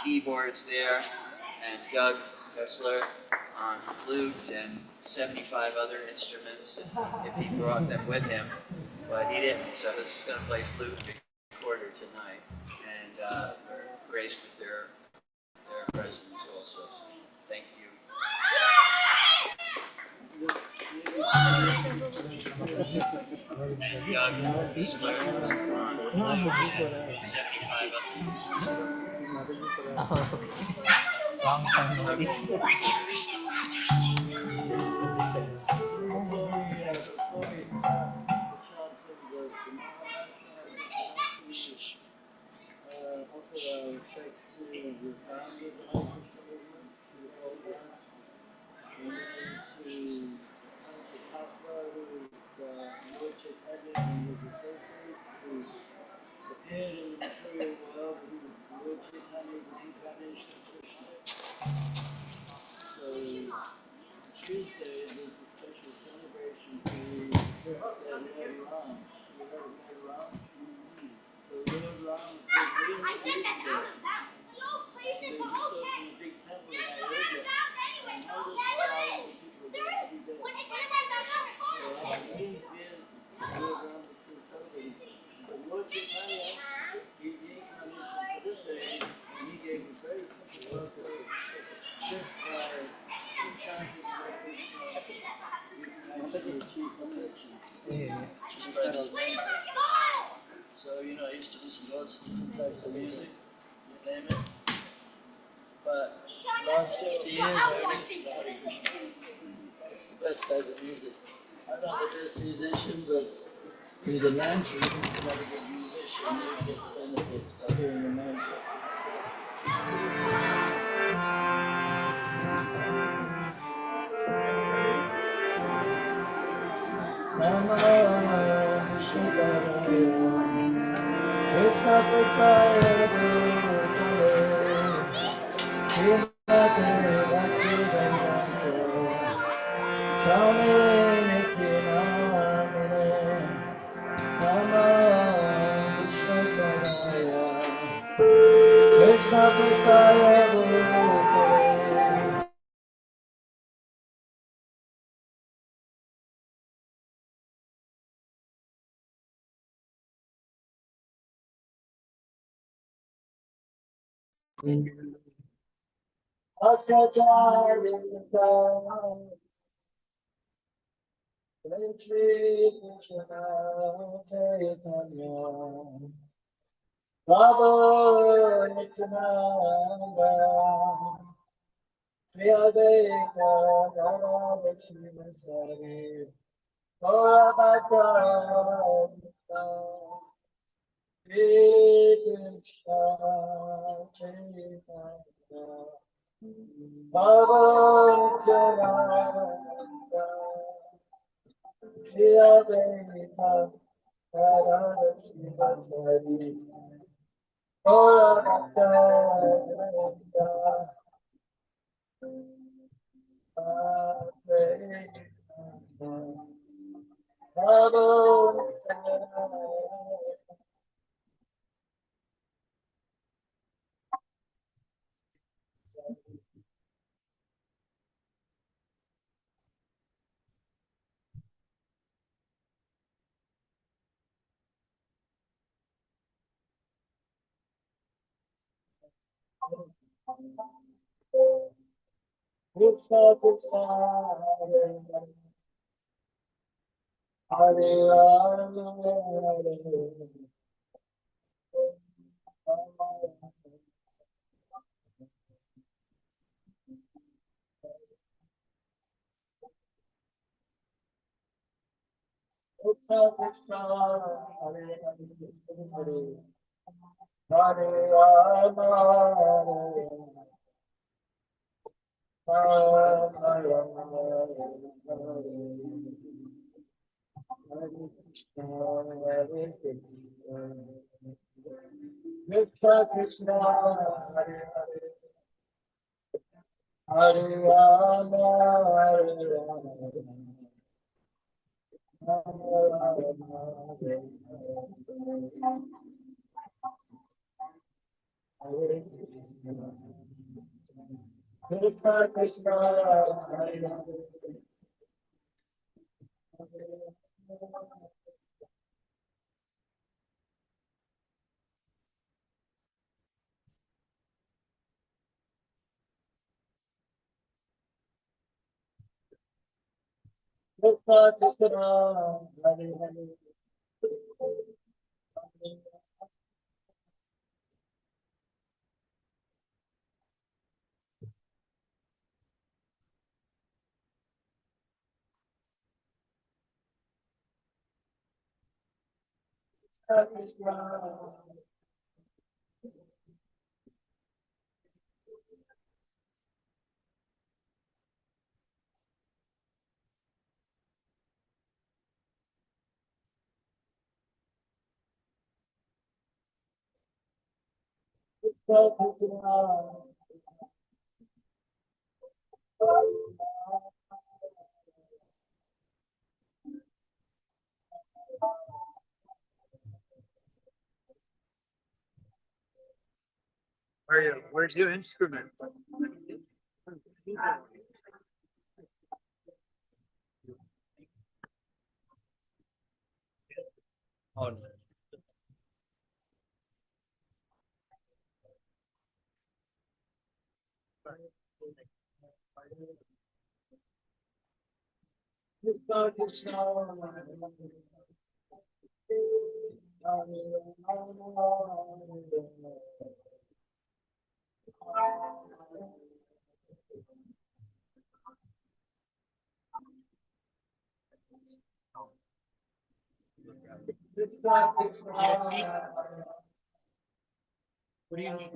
keyboards there, and Doug Kessler on flute and 75 other instruments if he brought them with him, but he didn't, so he's going to play flute and recorder tonight, and we're graced with their presence also. So thank you. And Doug Kessler on flute and 75 other instruments. Oh, okay. Long time no see. Tuesday, there's a special celebration for Lord Ram. You heard of Lord Ram? So Lord Ram is really big there. They just opened a big temple in Ayodhya, and hundreds of thousands of people there every day. So after these years, Lord Ram is still celebrating. But Lord Chaitanya, he's the incarnation for this age, and he gave a very simple process just by chanting Hare Krishna, you can actually achieve perfection. Just by this name. So, you know, I used to listen to lots of different types of music, you name it. But last 50 years I listened to Hare Krishna. It's the best type of music. I'm not the best musician, but in the mantra, even if you're not a good musician, you get the benefit of hearing the mantra. Namah Shivaya, Krishna Krishna Bhutale, Srimate Bhaktivedanta, Swami Nityanamine, Namah Shivaya, Krishna Krishna Bhutale. Krishna Krishna Hare Krishna Krishna Hare Hare Rama Hare Krishna Krishna Hare Hare Rama Hare Rama Krishna Krishna Hare Hare Krishna Krishna Hare Hare Where's your instrument? Oh, Krishna Krishna Krishna Krishna what do you need?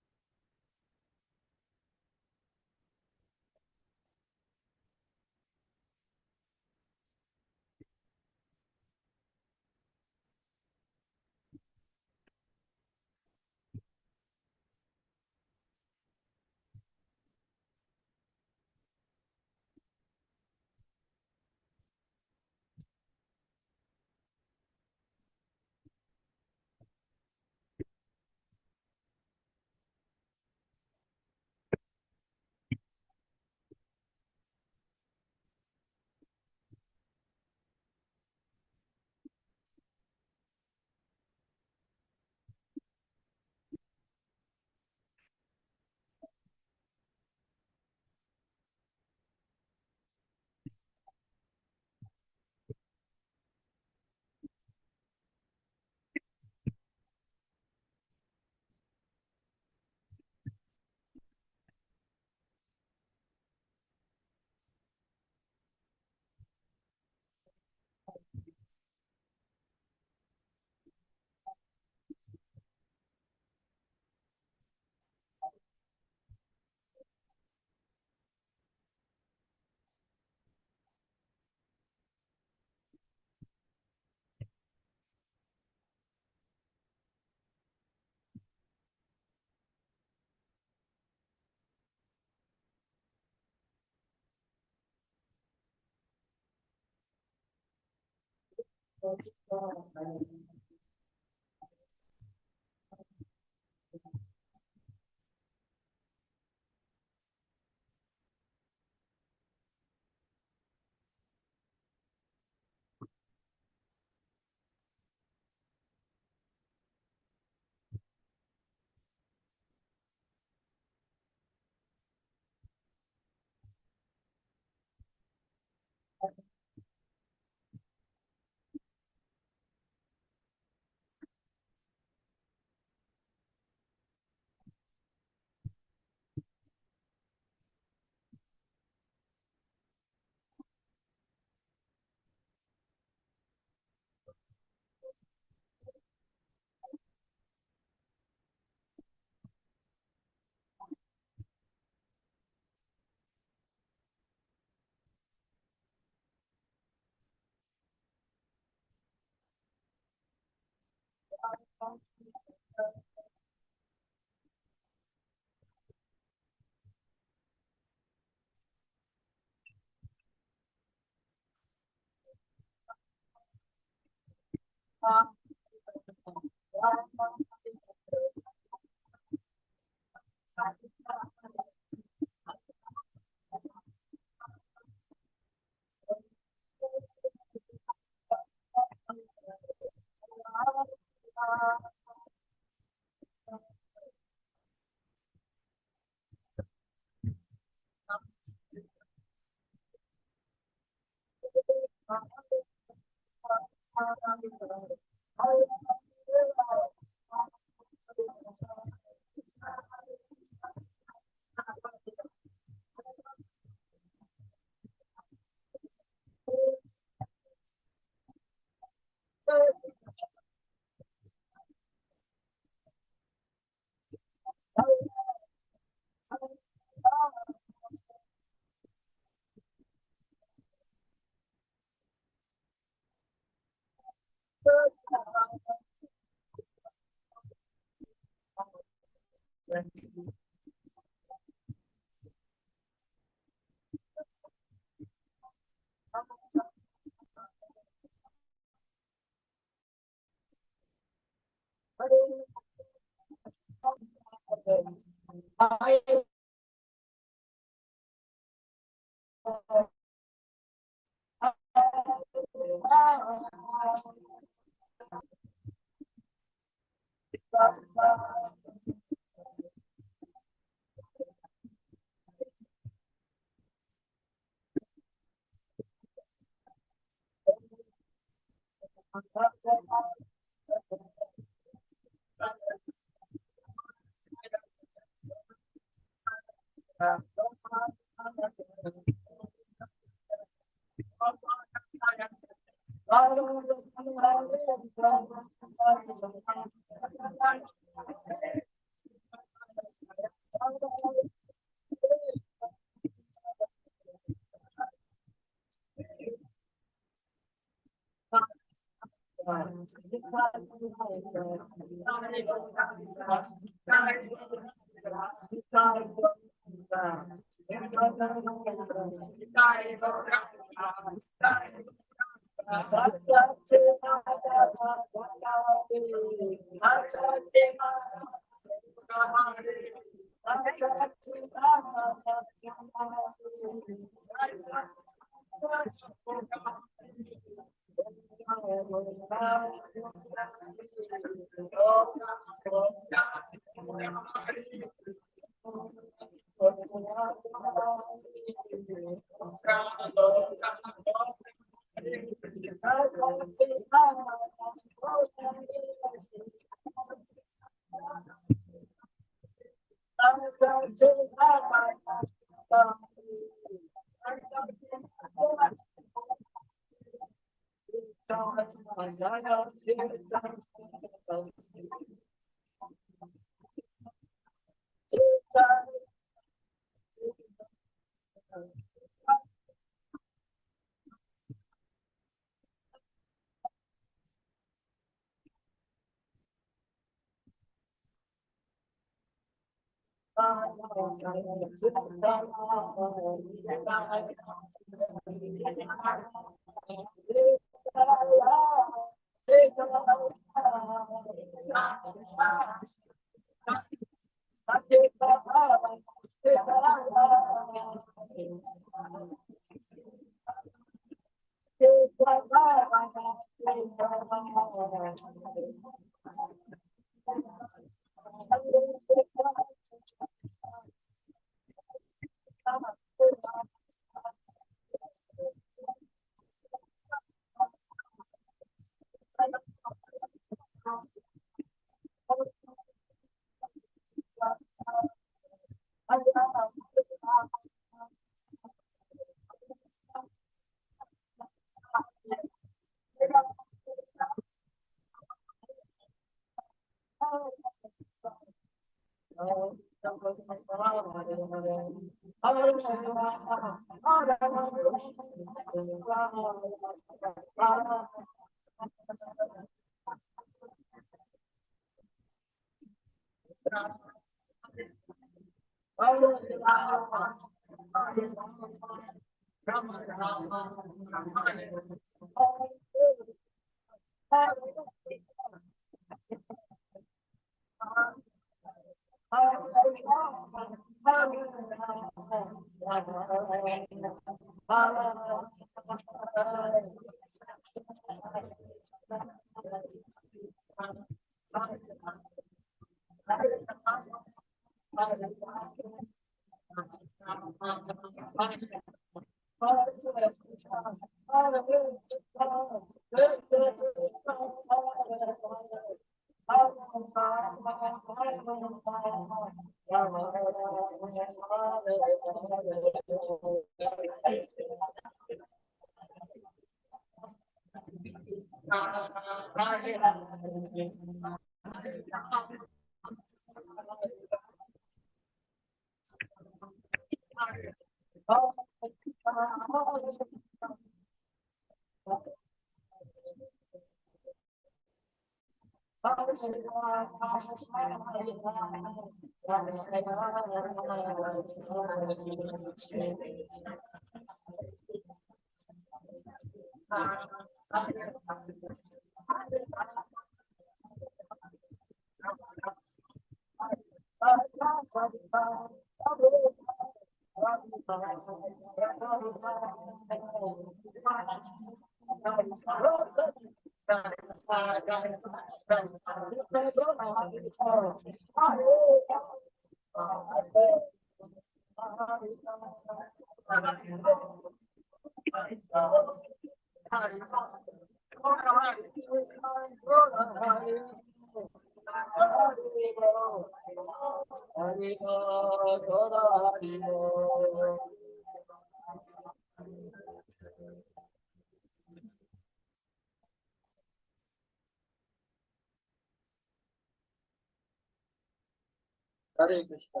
Hare Krishna.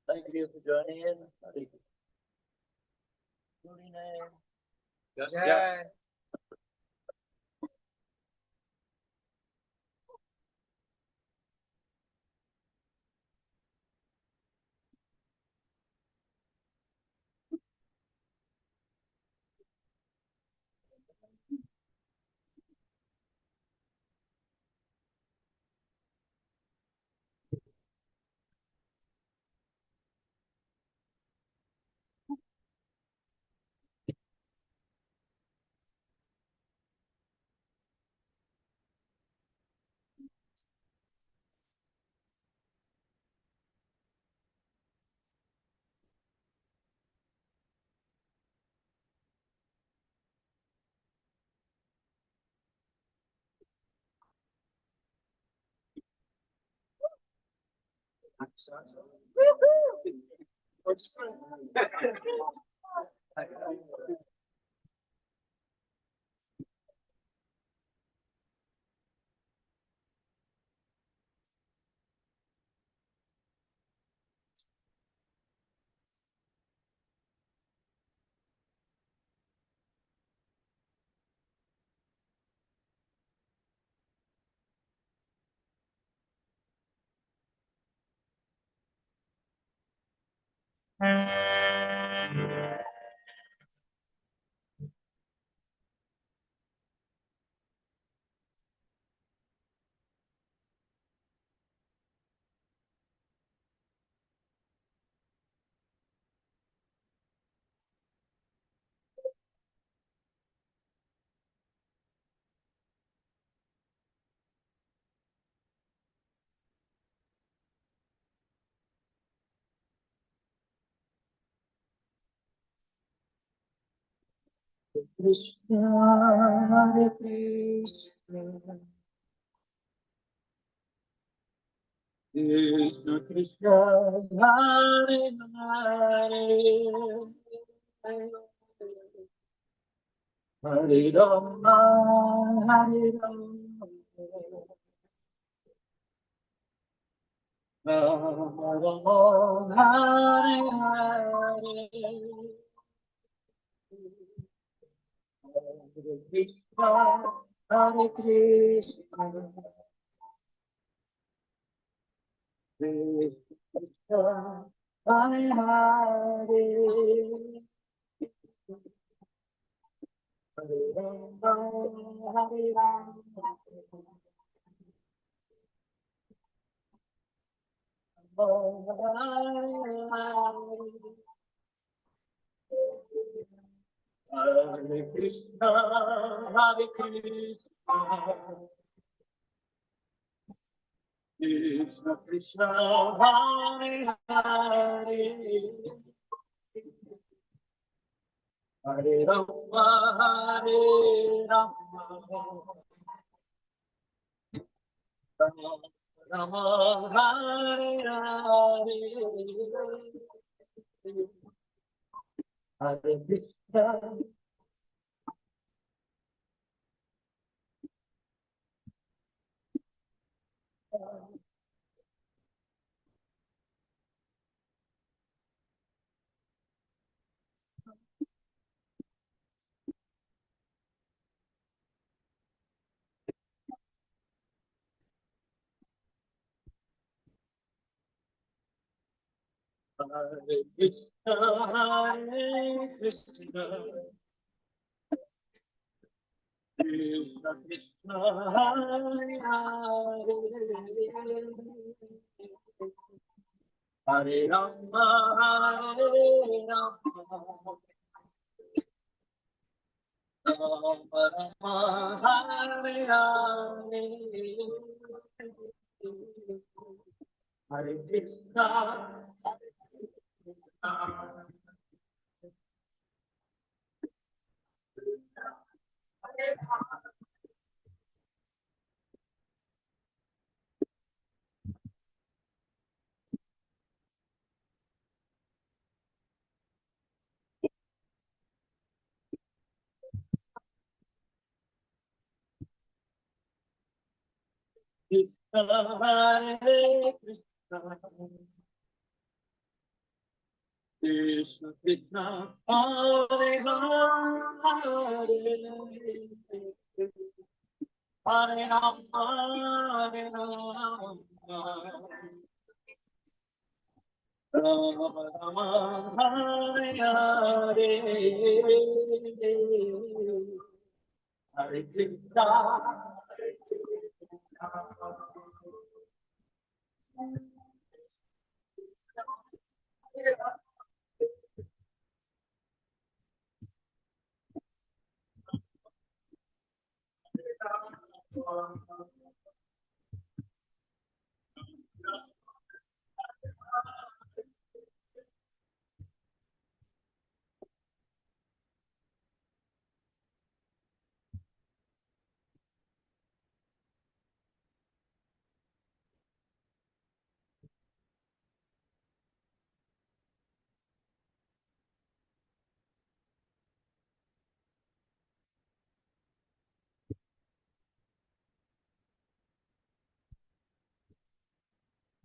Thank you for joining in. Hare Krishna. Good name. Yes, Yeah. Krishna, Hare Krishna, Krishna Krishna, Hare Hare, Hare Rama, Hare Rama, Rama Rama, Hare Hare, Hare Krishna, Hare Krishna, Krishna Krishna, Hare Hare, Hare Rama, Hare Rama, Hare Krishna, Hare Krishna, Krishna Krishna, Hare Hare, Hare Rama, Hare Rama, Rama Rama, Hare Hare, Hare Krishna. Hare Krishna, Hare Krishna, Krishna Krishna, Hare Hare, Hare Rama, Hare Rama, Rama Rama, Hare Hare, Hare Krishna, Krishna Hare Krishna, Krishna Krishna, Hare Hare, Hare Rama, Hare Rama, Rama Rama, Hare Hare, Hare Krishna,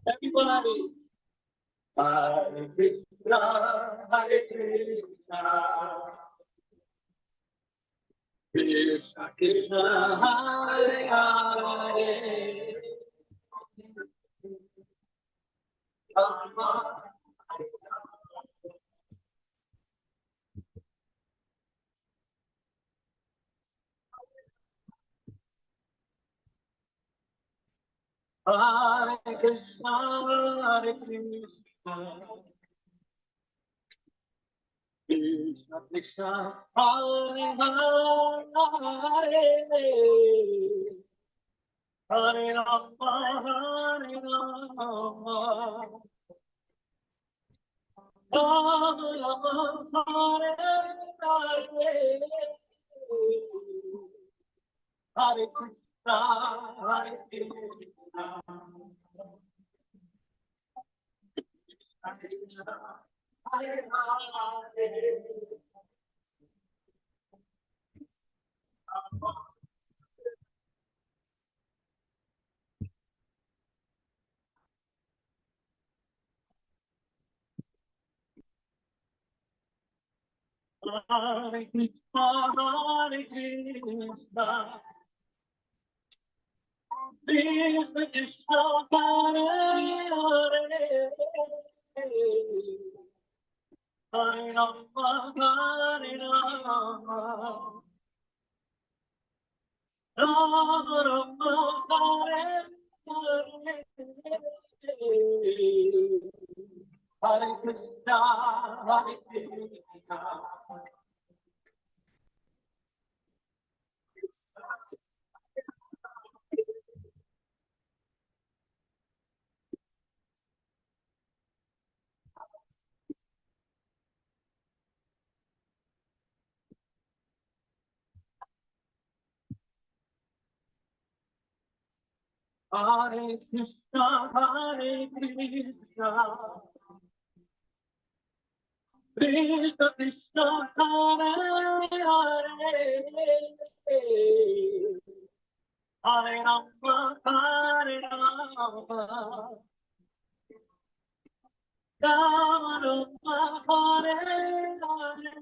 everybody. Hare Krishna, Hare Krishna, Krishna Krishna, Hare Hare, Rama, Hare Krishna, Hare Krishna, Krishna Krishna, Hare Hare, Hare Rama, Hare Rama, Rama Rama, Hare Hare, Hare Krishna, Hare Krishna, Krishna, Hare Hare, Hare Krishna, Hare Krishna, Krishna Krishna, Hare Hare, Hare Rama, Hare Rama, Rama Rama, Hare Hare, Hare Krishna, Hare Krishna. Hare Krishna, Hare Krishna, Krishna Krishna, Hare Hare, Hare Rama, Hare Rama, Rama Rama, Hare Hare,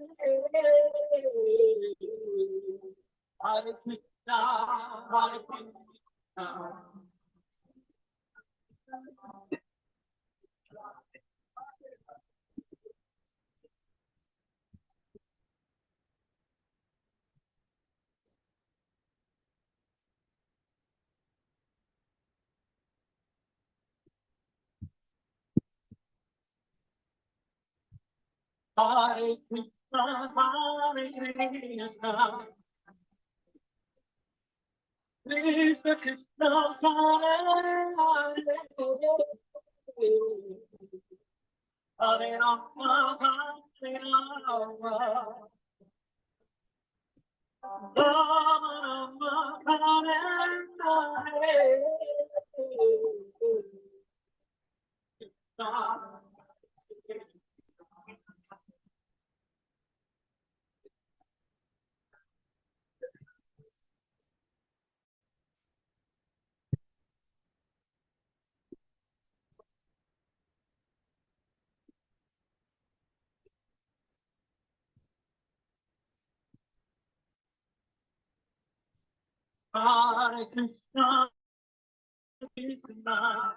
Hare Krishna, Hare Krishna. Hare Krishna, Hare Krishna, Krishna Krishna, Hare Hare, Hare Rama, Hare Rama, Rama Rama, Hare Hare. Hare Krishna, Krishna,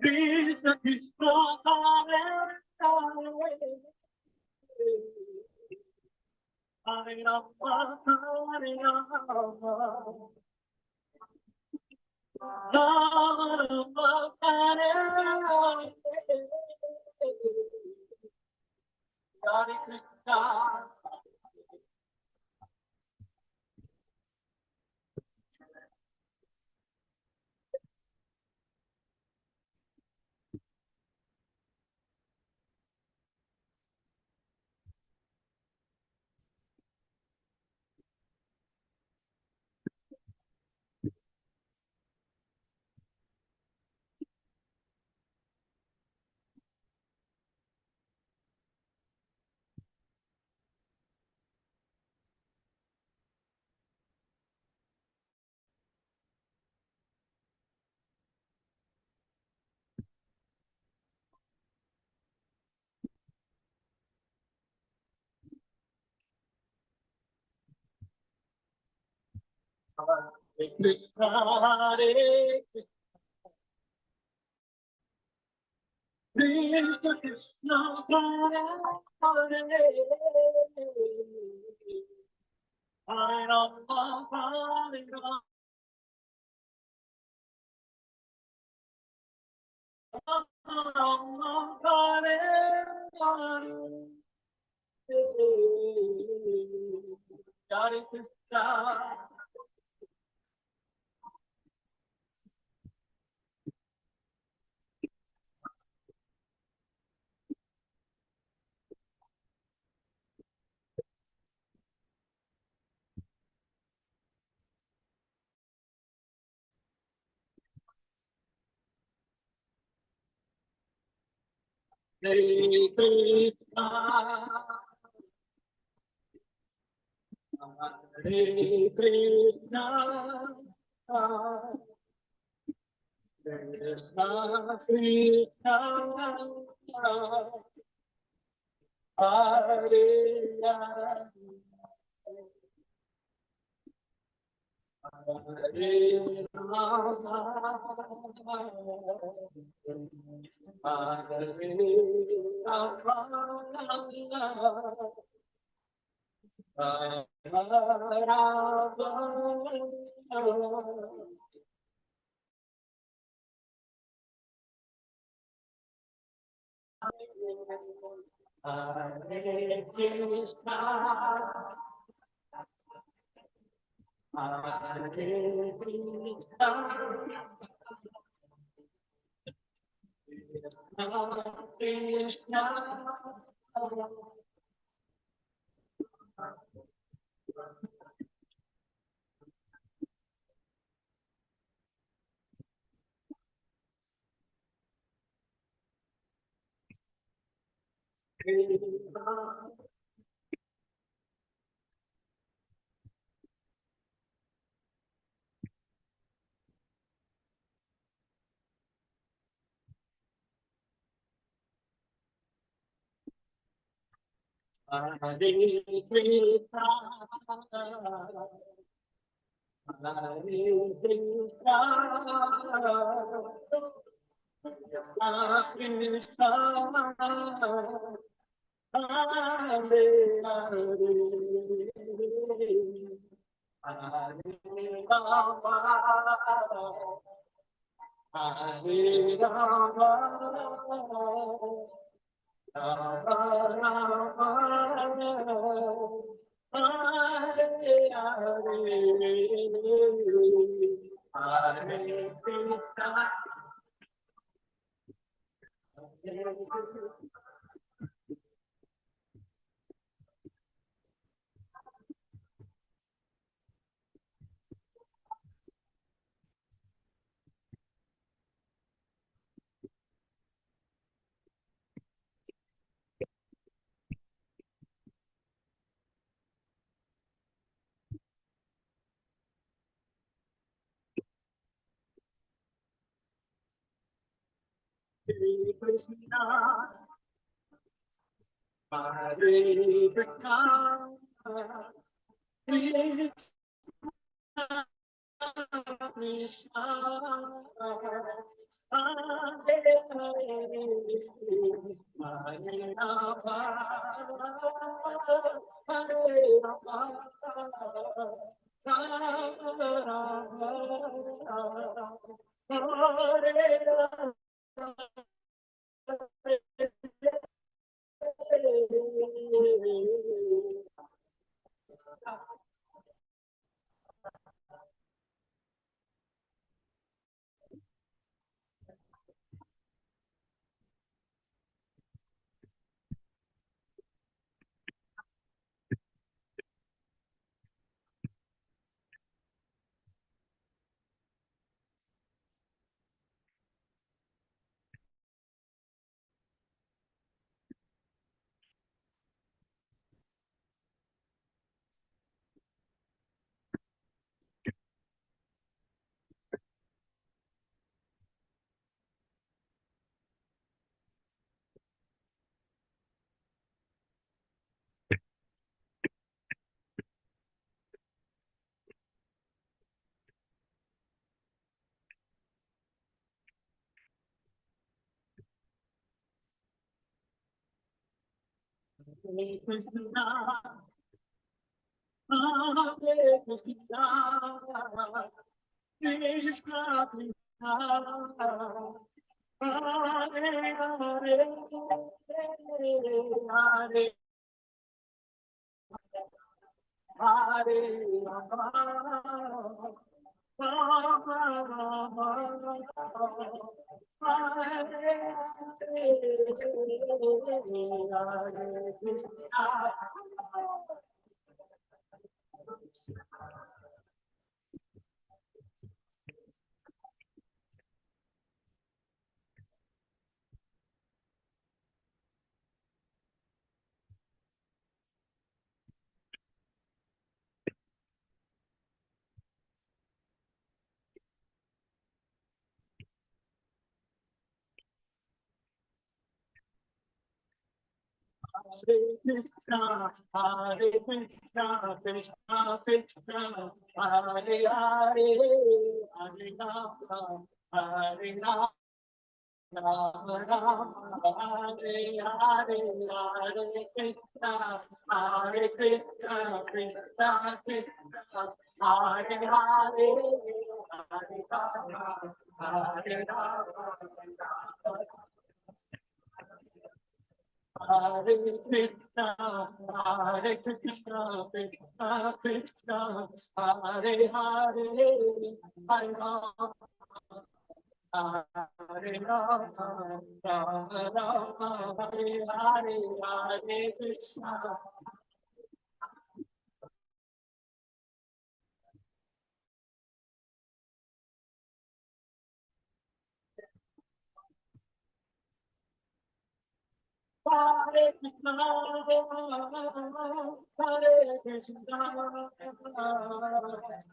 Krishna Krishna, Hare Hare, Hare Rama, Hare Rama, Rama Rama, Hare Hare, Hare Krishna. Hare Krishna, Hare Krishna, Krishna Hare Hare, Hare Rama, Hare Rama, Hare Hare, Hare Krishna. Hare Krishna, Hare Krishna, Krishna Krishna, Hare Hare, Hare Krishna, Hare Krishna, Krishna, Krishna. Hare Krishna, Hare Krishna, Krishna, Hare Hare, Hare Rama, Hare Rama, Rama Rama, Hare Hare, Hare Krishna. Hare Krishna, Hare Krishna, Krishna Krishna, Hare Hare, Hare Rama, Hare Rama, Krishna, Hare Krishna, Krishna Krishna, Hare Hare, Hare Rama, Hare Rama. Rama Rama, Hare Hare, Hare Krishna, Hare Krishna, Krishna Krishna, Hare Hare, Hare Rama, Hare Rama, Hare Krishna, Hare Krishna, Krishna Krishna, Hare Hare, Hare Rama. Hare Rama, Rama Rama, Hare Hare, Hare Krishna. Hare Krishna, Hare Krishna,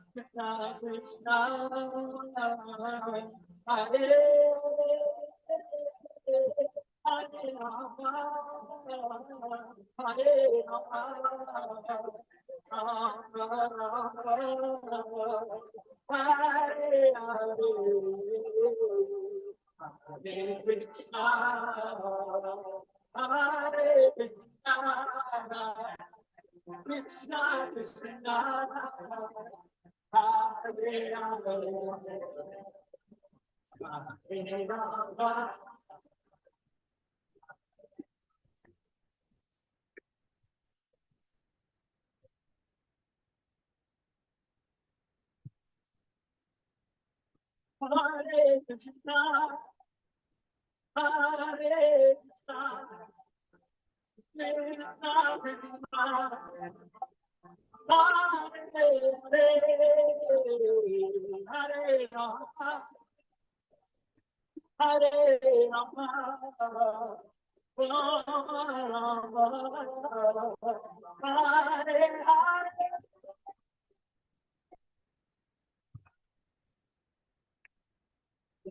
Krishna Krishna, Hare Hare Rama, Hare Rama, Hare Hare. Hare Krishna, Hare Krishna, Krishna Krishna, Hare Hare, Hare Rama, Hare Krishna, Hare Krishna, Krishna Krishna, Hare Hare, Hare Rama, Hare Rama, Rama Rama, Hare Hare.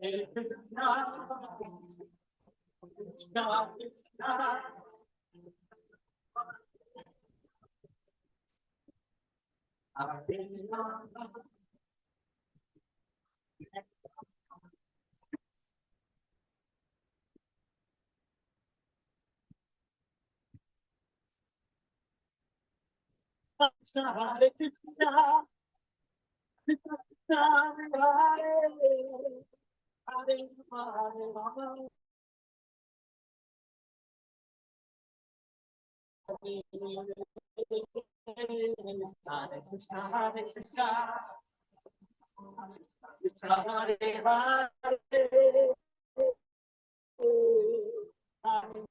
Hare Krishna, Krishna Krishna, Hare Rama, Krishna Hare Krishna, Krishna Krishna Hare Hare, Hare Rama, Hare Rama, Hare Krishna, Hare Krishna, Krishna Hare Hare,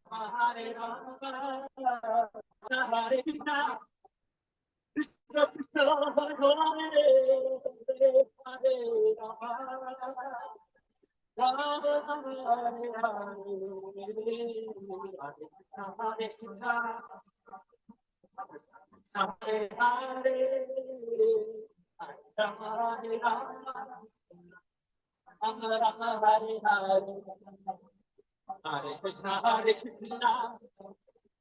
Hare Rama, Hare Krishna. Krishna Krishna Hare Hare, Hare Rama, Rama Rama Hare Hare, Hare Krishna, Krishna Hare Hare, Hare Rama, Hare Rama, Rama Rama Hare Hare, Hare Krishna, Hare Krishna,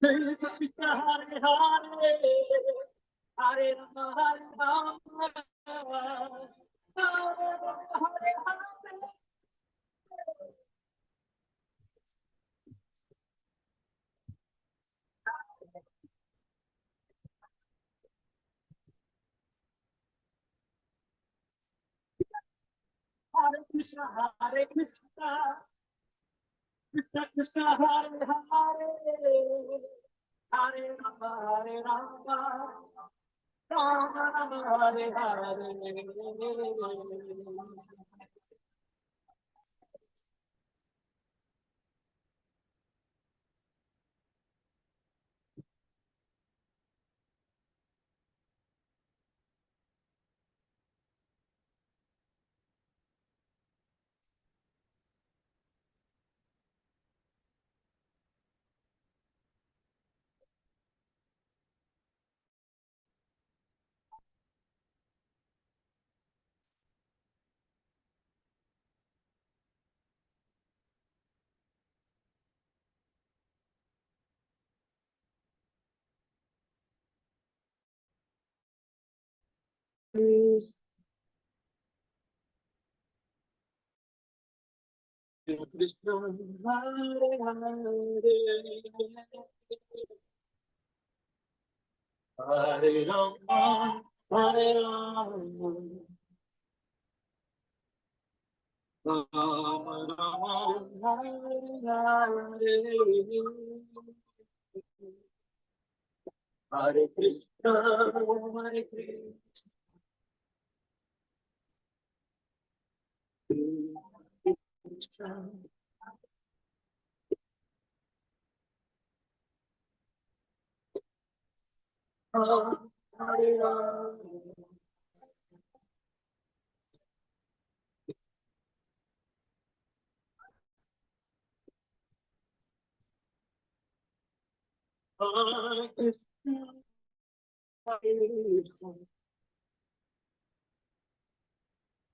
Krishna Krishna Hare Hare, Hare Rama, Hare Rama, Rama Rama Hare Hare. Hare Krishna, Hare Krishna, Krishna Krishna, Hare Hare, Hare Rama, Hare Rama, Rama Rama, Hare Hare. Krishna, Hare Hare, Hare Rama, Hare Rama, Rama Rama, Hare Hare, Hare Krishna, Hare Krishna, Hare Rama. Hare Krishna, Hare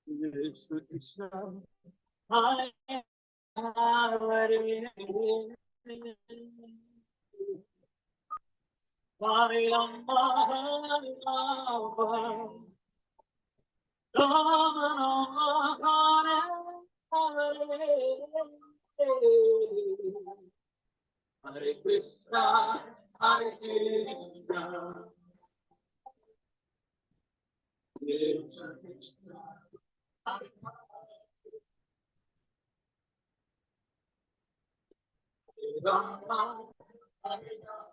Krishna, Krishna, Hare Hare, Hare Rama, Hare Rama, Rama Rama, Hare Hare. Hare Krishna, Hare Krishna, Krishna Krishna, Hare Rama, Hare Rama.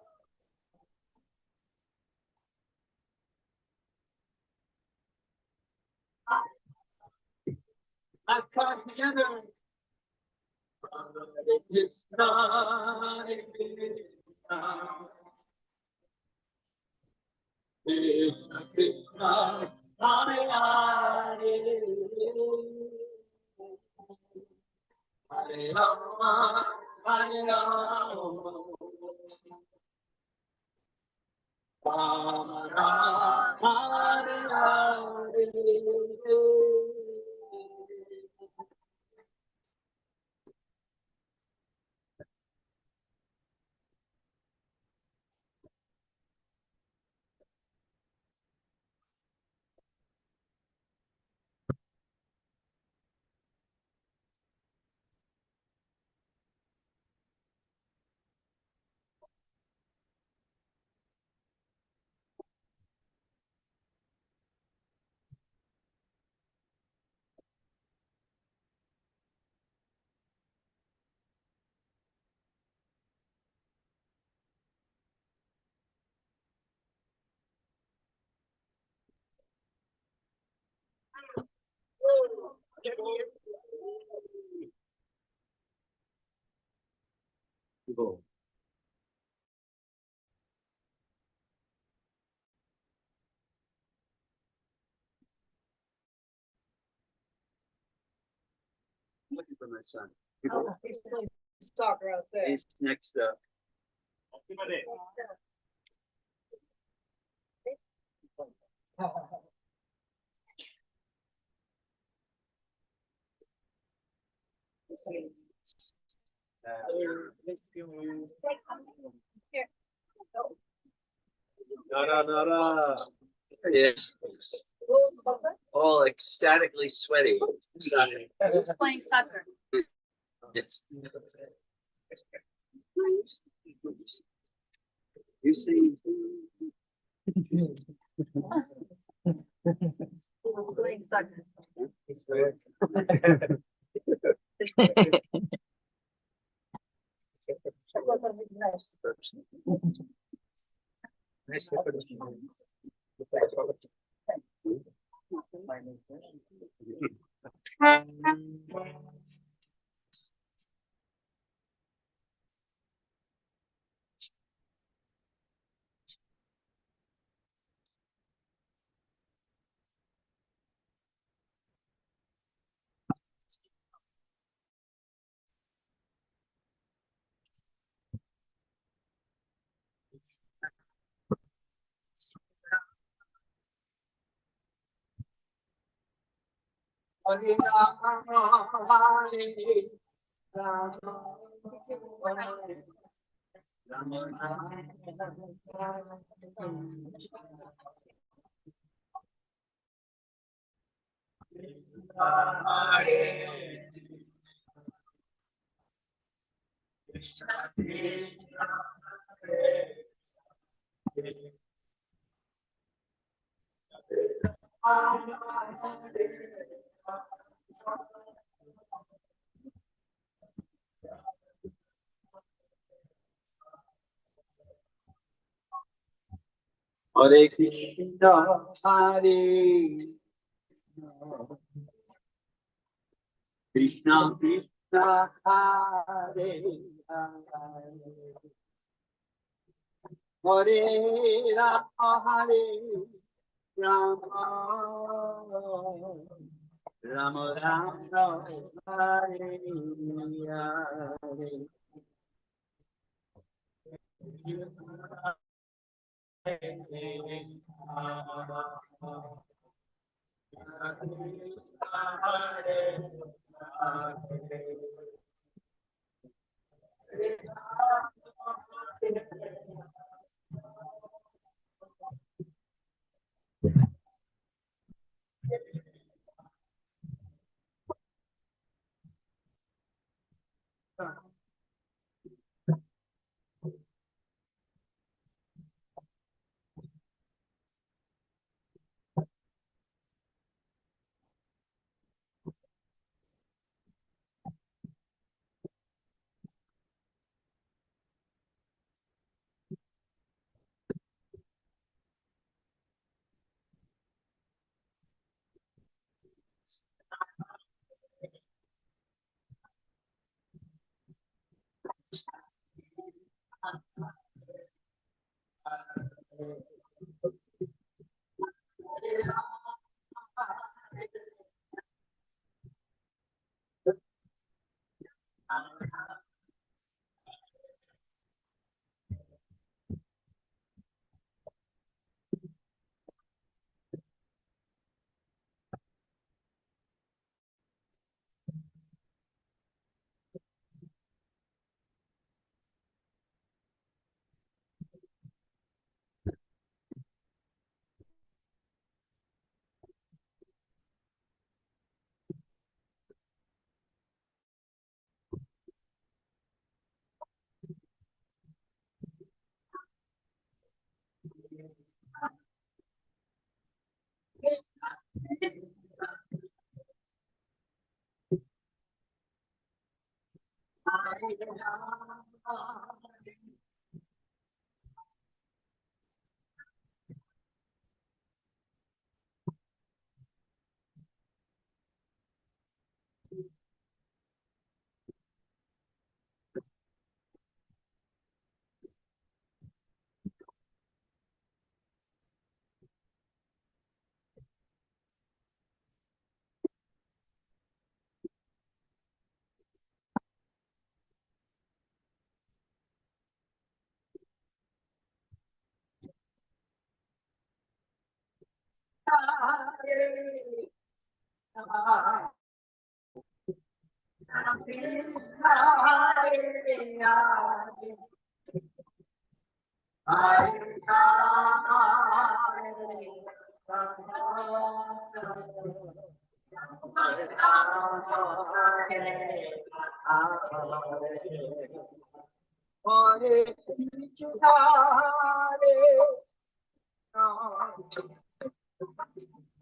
Let's come together. Hare Krishna, Hare Krishna, Krishna Krishna, Hare Hare, Hare Rama, Hare Rama, Rama Rama, Hare Hare. Go. Looking for my son. Oh, he's playing soccer out there. He's next up. Yes. All ecstatically sweaty. He's playing soccer. Yes. You see. Playing soccer. Hare Krishna, Hare Krishna, Krishna, Hare Hare, Hare Rama, Hare Rama, Rama Rama, Hare Hare.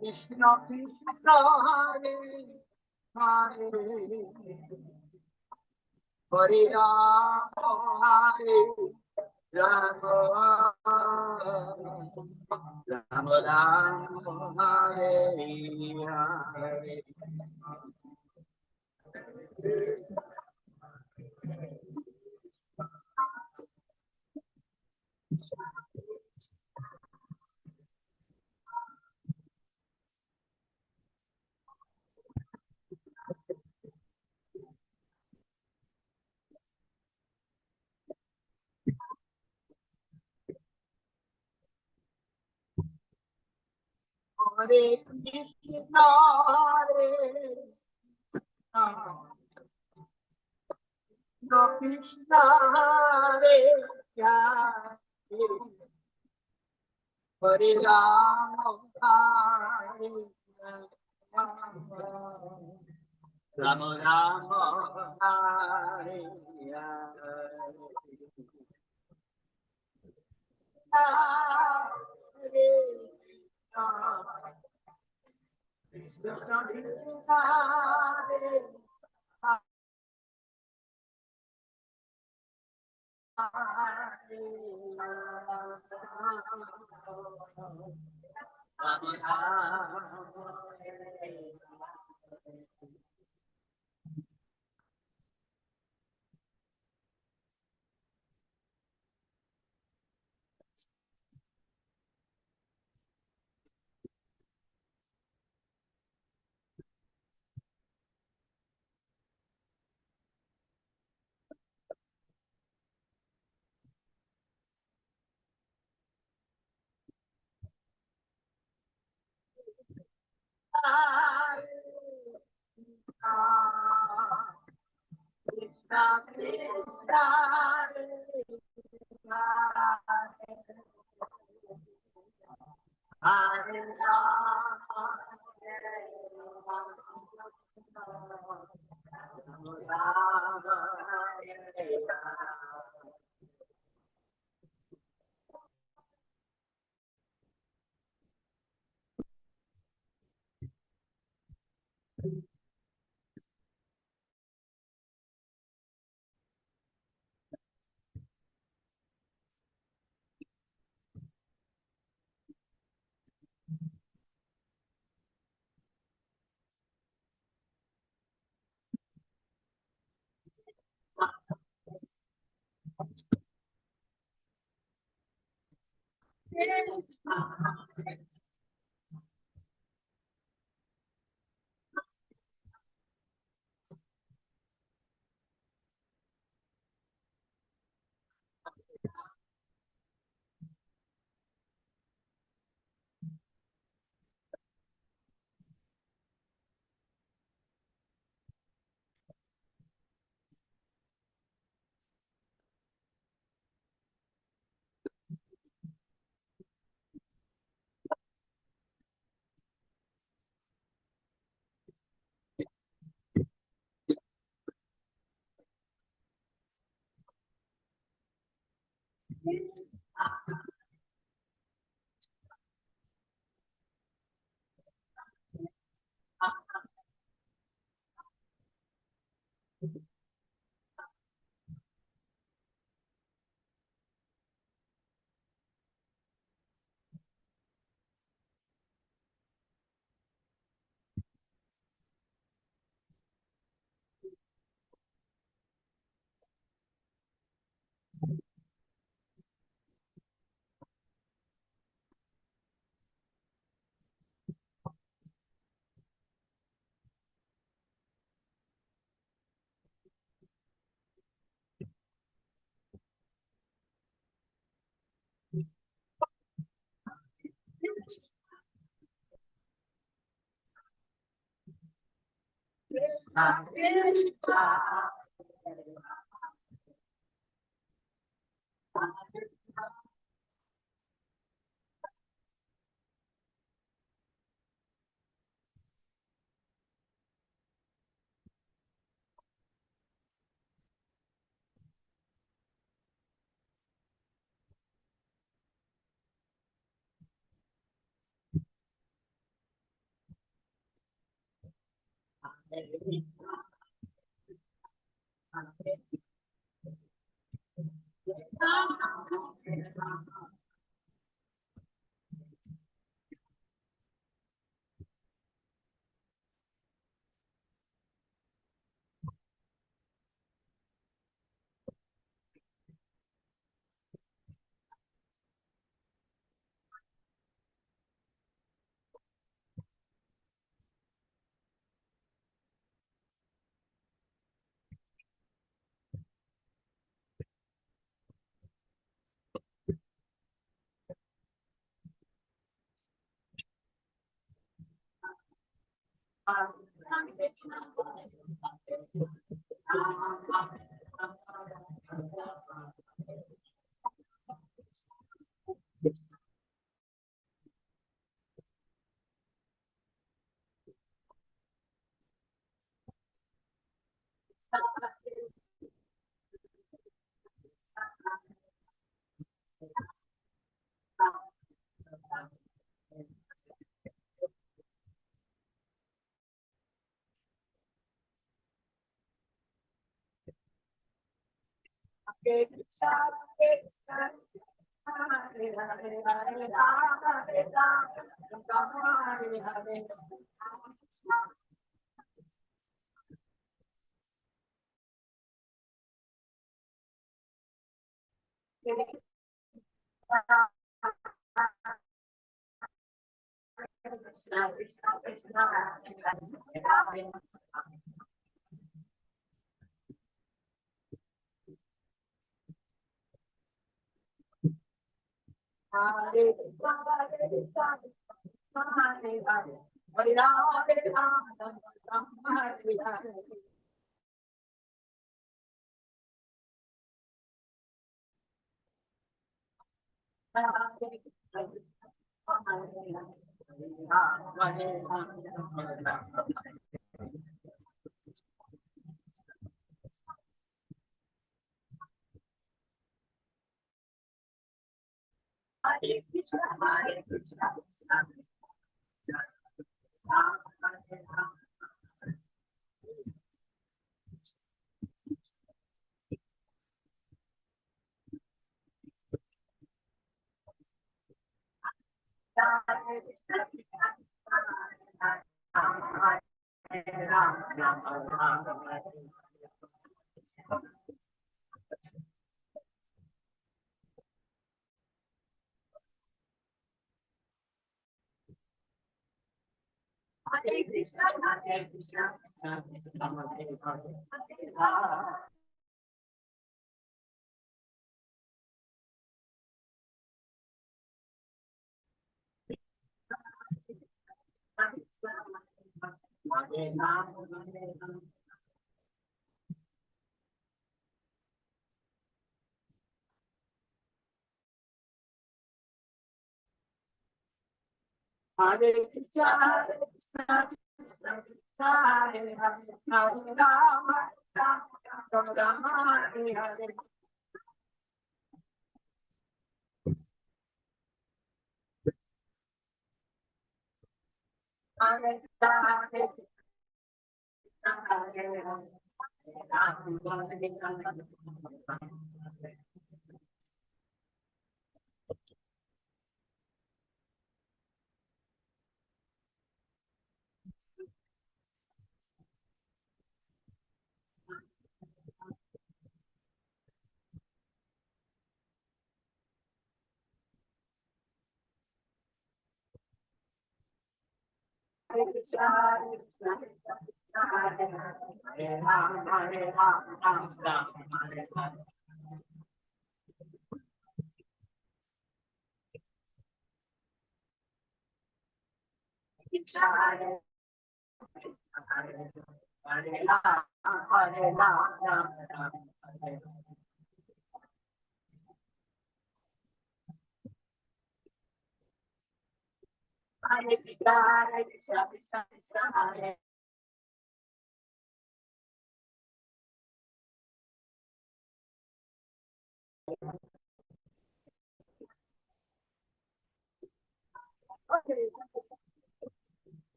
Krishna Krishna Hare Hare Hare Rama Hare Rama Rama Rama Hare Hare. Hare Krishna Hare Krishna Krishna Hare Hare Hare Rama Hare Rama Rama Rama, Hare Hare, Hare Krishna, Krishna Krishna, Hare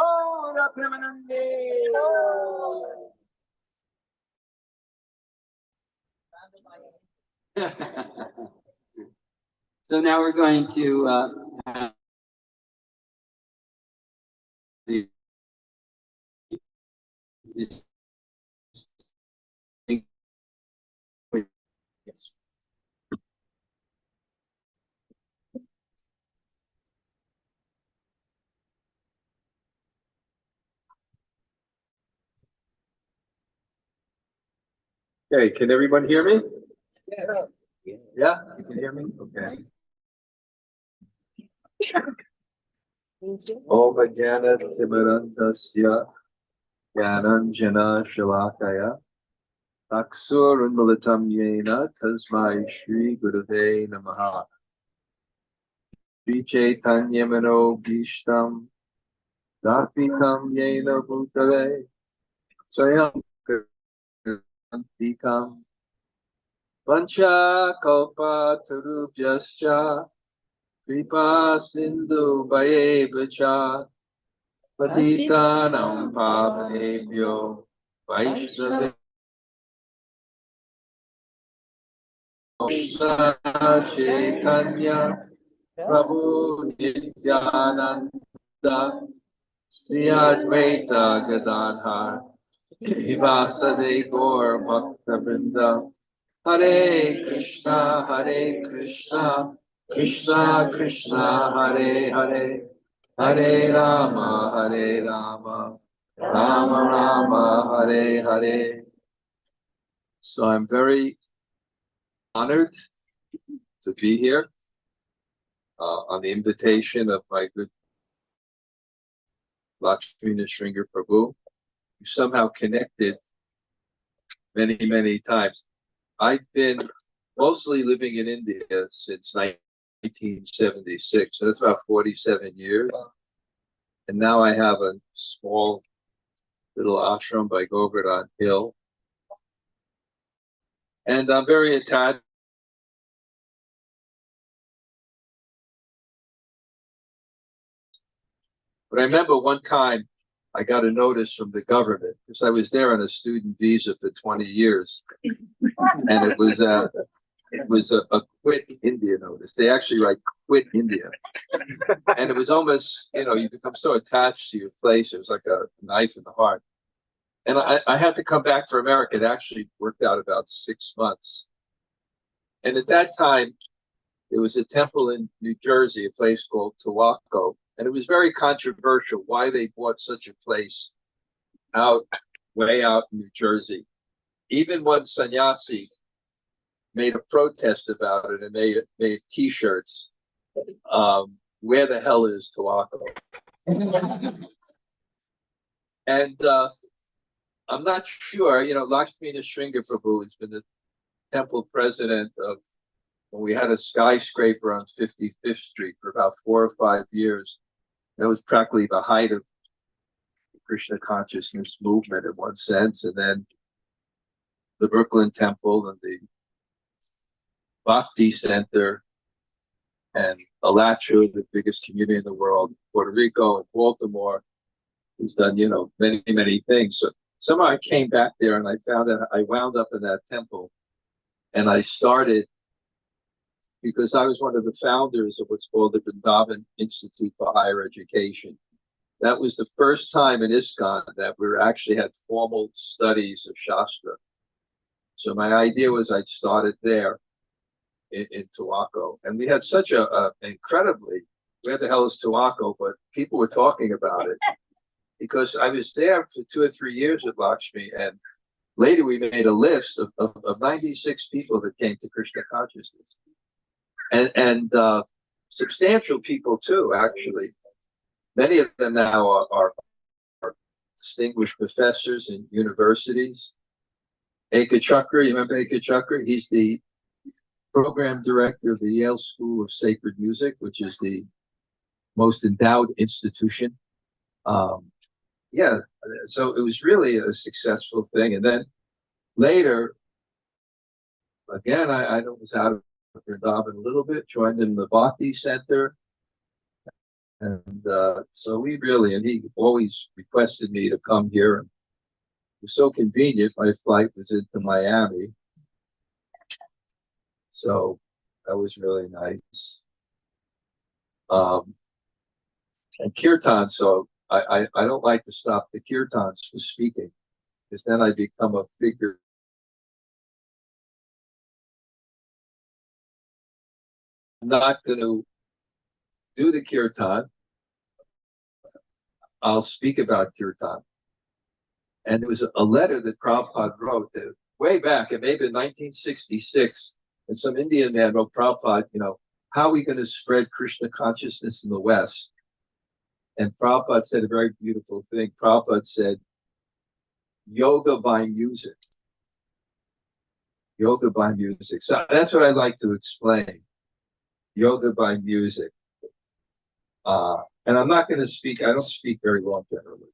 Oh, the Pimanandi! So now we're going to have the yes. Okay, can everyone hear me? Yes. Yeah, you can hear me? Okay. Om Jana Timarandasya Jnananjana Shalakaya Aksurunmulatam Yena Tasmai Shri Gurave Namaha Shri Chaitanya Mano Bhishtam Darpitam Yena Bhutale Swayam Kantikam Vancha Kalpa Tarubhyascha Kripa Sindhu Bhaye Patitanam Pavanebhyo Vaishnavebhyo Chaitanya Prabhu Nityananda Sri Advaita Gadadhar Srivasade Gaur Bhakta Hare Krishna, Krishna Krishna, Hare Hare, Hare Rama, Rama Rama, Hare Hare. So I'm very honored to be here on the invitation of my good Lakshmi Nrsimha Prabhu, who somehow connected many, many times. I've been mostly living in India since 1976. So that's about 47 years. And now I have a small little ashram by Govardhan Hill. And I'm very attached. But I remember one time I got a notice from the government because I was there on a student visa for 20 years. And it was a quit India notice. They actually write quit India. And it was almost, you become so attached to your place. It was like a knife in the heart. And I had to come back for America. It actually worked out about 6 months. And at that time, there was a temple in New Jersey, a place called Tawako. And it was very controversial why they bought such a place way out in New Jersey. Even one sannyasi made a protest about it and made T-shirts. Where the hell is Tawako? And I'm not sure, Lakshmi Nrsimha Prabhu has been the temple president of, when we had a skyscraper on 55th Street for about 4 or 5 years. That was practically the height of the Krishna consciousness movement in one sense. And then the Brooklyn Temple and the Bhakti Center and Alachua, the biggest community in the world, Puerto Rico and Baltimore, has done, many, many things. So somehow I came back there and I found that I wound up in that temple. And I started because I was one of the founders of what's called the Vrindavan Institute for Higher Education. That was the first time in ISKCON that we actually had formal studies of Shastra. So my idea was I'd started there in Tawako. And we had such a incredibly, where the hell is Tawako? But people were talking about it because I was there for 2 or 3 years with Lakshmi. And later we made a list of 96 people that came to Krishna consciousness. And substantial people too, actually. Many of them now are distinguished professors in universities. Eka Chakra, you remember Eka Chakra? He's the program director of the Yale School of Sacred Music, which is the most endowed institution. Yeah, so it was really a successful thing. And then later, again, I was out of Vrindavan a little bit, joined in the Bhakti Center. And so we really, and he always requested me to come here. And it was so convenient. My flight was into Miami. So that was really nice. And kirtan, so I don't like to stop the kirtans for speaking, because then I become a figure. I'm not going to do the kirtan. I'll speak about kirtan. And there was a letter that Prabhupada wrote that way back, it may have been 1966, and some Indian man wrote Prabhupada, how are we going to spread Krishna consciousness in the West? And Prabhupada said a very beautiful thing. Prabhupada said, yoga by music. Yoga by music. So that's what I'd like to explain. Yoga by music. And I'm not going to speak, I don't speak very long generally,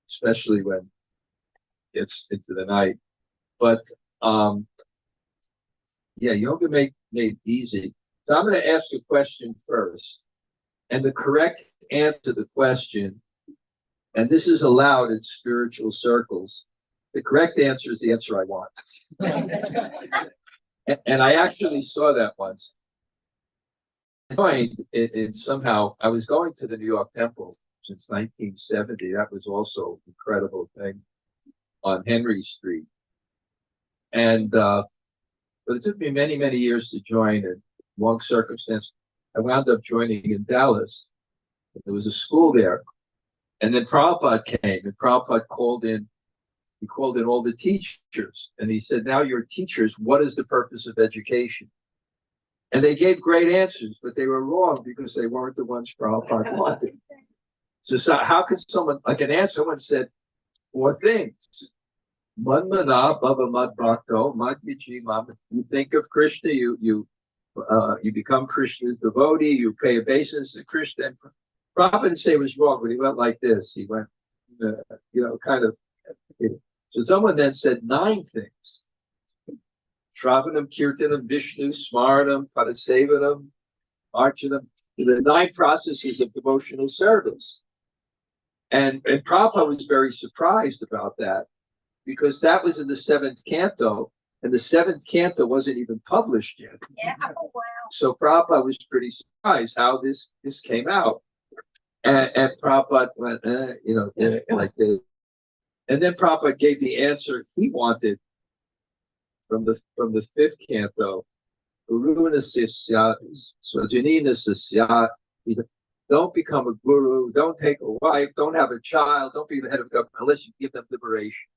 especially when it's into the night. But yeah, yoga made easy. So I'm going to ask a question first. And the correct answer to the question, and this is allowed in spiritual circles, the correct answer is the answer I want. And I actually saw that once. I joined it somehow, I was going to the New York Temple since 1970. That was also an incredible thing on Henry Street. And but it took me many, many years to join, and long circumstance. I wound up joining in Dallas. There was a school there. And then Prabhupada came, and Prabhupada called in all the teachers. And he said, now you're teachers, what is the purpose of education? And they gave great answers, but they were wrong because they weren't the ones Prabhupada wanted. So how could someone, like an answer, someone said 4 things. Manmana bhava mad bhakto mad yaji mama. You think of Krishna, you become Krishna's devotee, you pay obeisance to Krishna. And Prabhupada didn't say it was wrong, but he went like this. He went, kind of. So someone then said 9 things. Shravanam, Kirtanam, Vishnu, Smaranam, Padasevanam, Archanam. The 9 processes of devotional service. And Prabhupada was very surprised about that, because that was in the 7th canto, and the 7th canto wasn't even published yet. Yeah, wow. So Prabhupada was pretty surprised how this came out. And Prabhupada went, like this. And then Prabhupada gave the answer he wanted from the 5th canto. Don't become a guru, don't take a wife, don't have a child, don't be the head of government unless you give them liberation.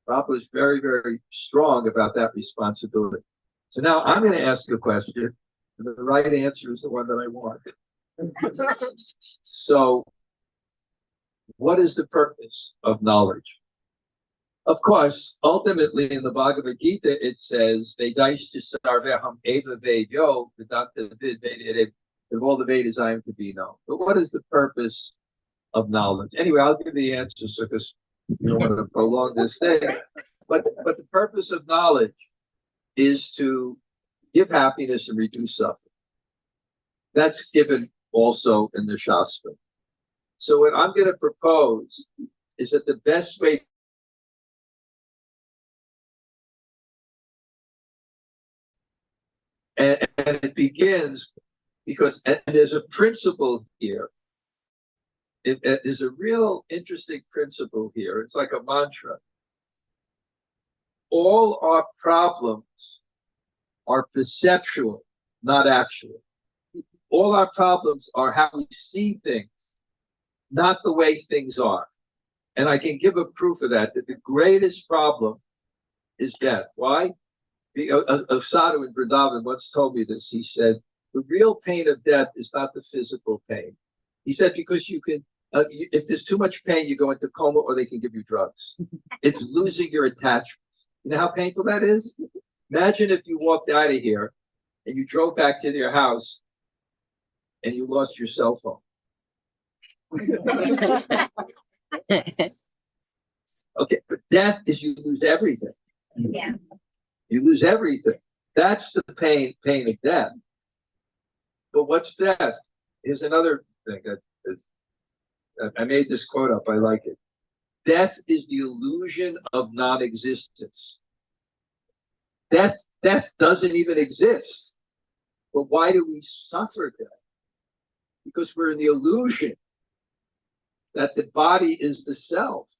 Prabhupada was very, very strong about that responsibility. So now I'm going to ask a question, and the right answer is the one that I want. So, what is the purpose of knowledge? Of course, ultimately in the Bhagavad Gita, it says, Vedaishta sarveham eva vedyo, vedanta vid vedere, of all the Vedas I am to be known. But what is the purpose of knowledge? Anyway, I'll give the answers because you don't want to prolong this thing. But the purpose of knowledge is to give happiness and reduce suffering. That's given also in the Shastra. So what I'm going to propose is that the best way and it begins because, and there's a principle here. It is a real interesting principle here. It's like a mantra. All our problems are perceptual, not actual. All our problems are how we see things, not the way things are. And I can give a proof of that the greatest problem is death. Why? A sadhu in Vrindavan once told me this. He said, the real pain of death is not the physical pain. He said, because you can if there's too much pain, you go into coma, or they can give you drugs. It's losing your attachment. You know how painful that is? Imagine if you walked out of here and you drove back to your house and you lost your cell phone. Okay, but death is you lose everything. Yeah. You lose everything. That's the pain of death. But what's death? Here's another thing that is, I made this quote up. I like it. Death is the illusion of non-existence. Death doesn't even exist. But why do we suffer death? Because we're in the illusion that the body is the self.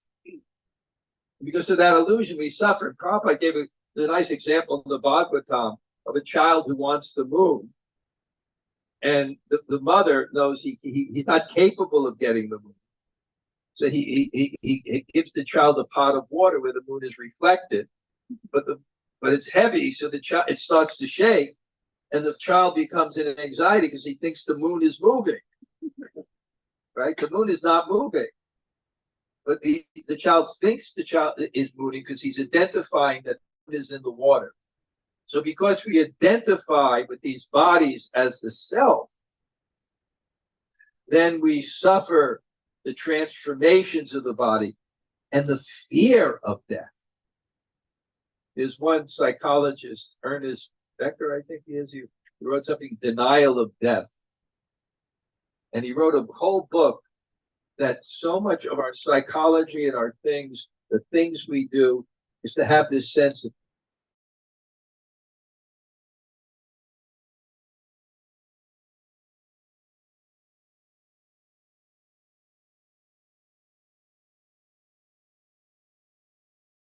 Because of that illusion, we suffer. And Prabhupada gave a nice example in the Bhagavatam of a child who wants the moon. And the mother knows he's not capable of getting the moon. So he gives the child a pot of water where the moon is reflected, but it's heavy, so it starts to shake, and the child becomes in anxiety because he thinks the moon is moving. Right? The moon is not moving. But the child thinks the child is moving because he's identifying that the moon is in the water. So because we identify with these bodies as the self, then we suffer the transformations of the body and the fear of death. There's one psychologist, Ernest Becker, I think he is, he wrote something, Denial of Death. And he wrote a whole book that so much of our psychology and our things, the things we do, is to have this sense of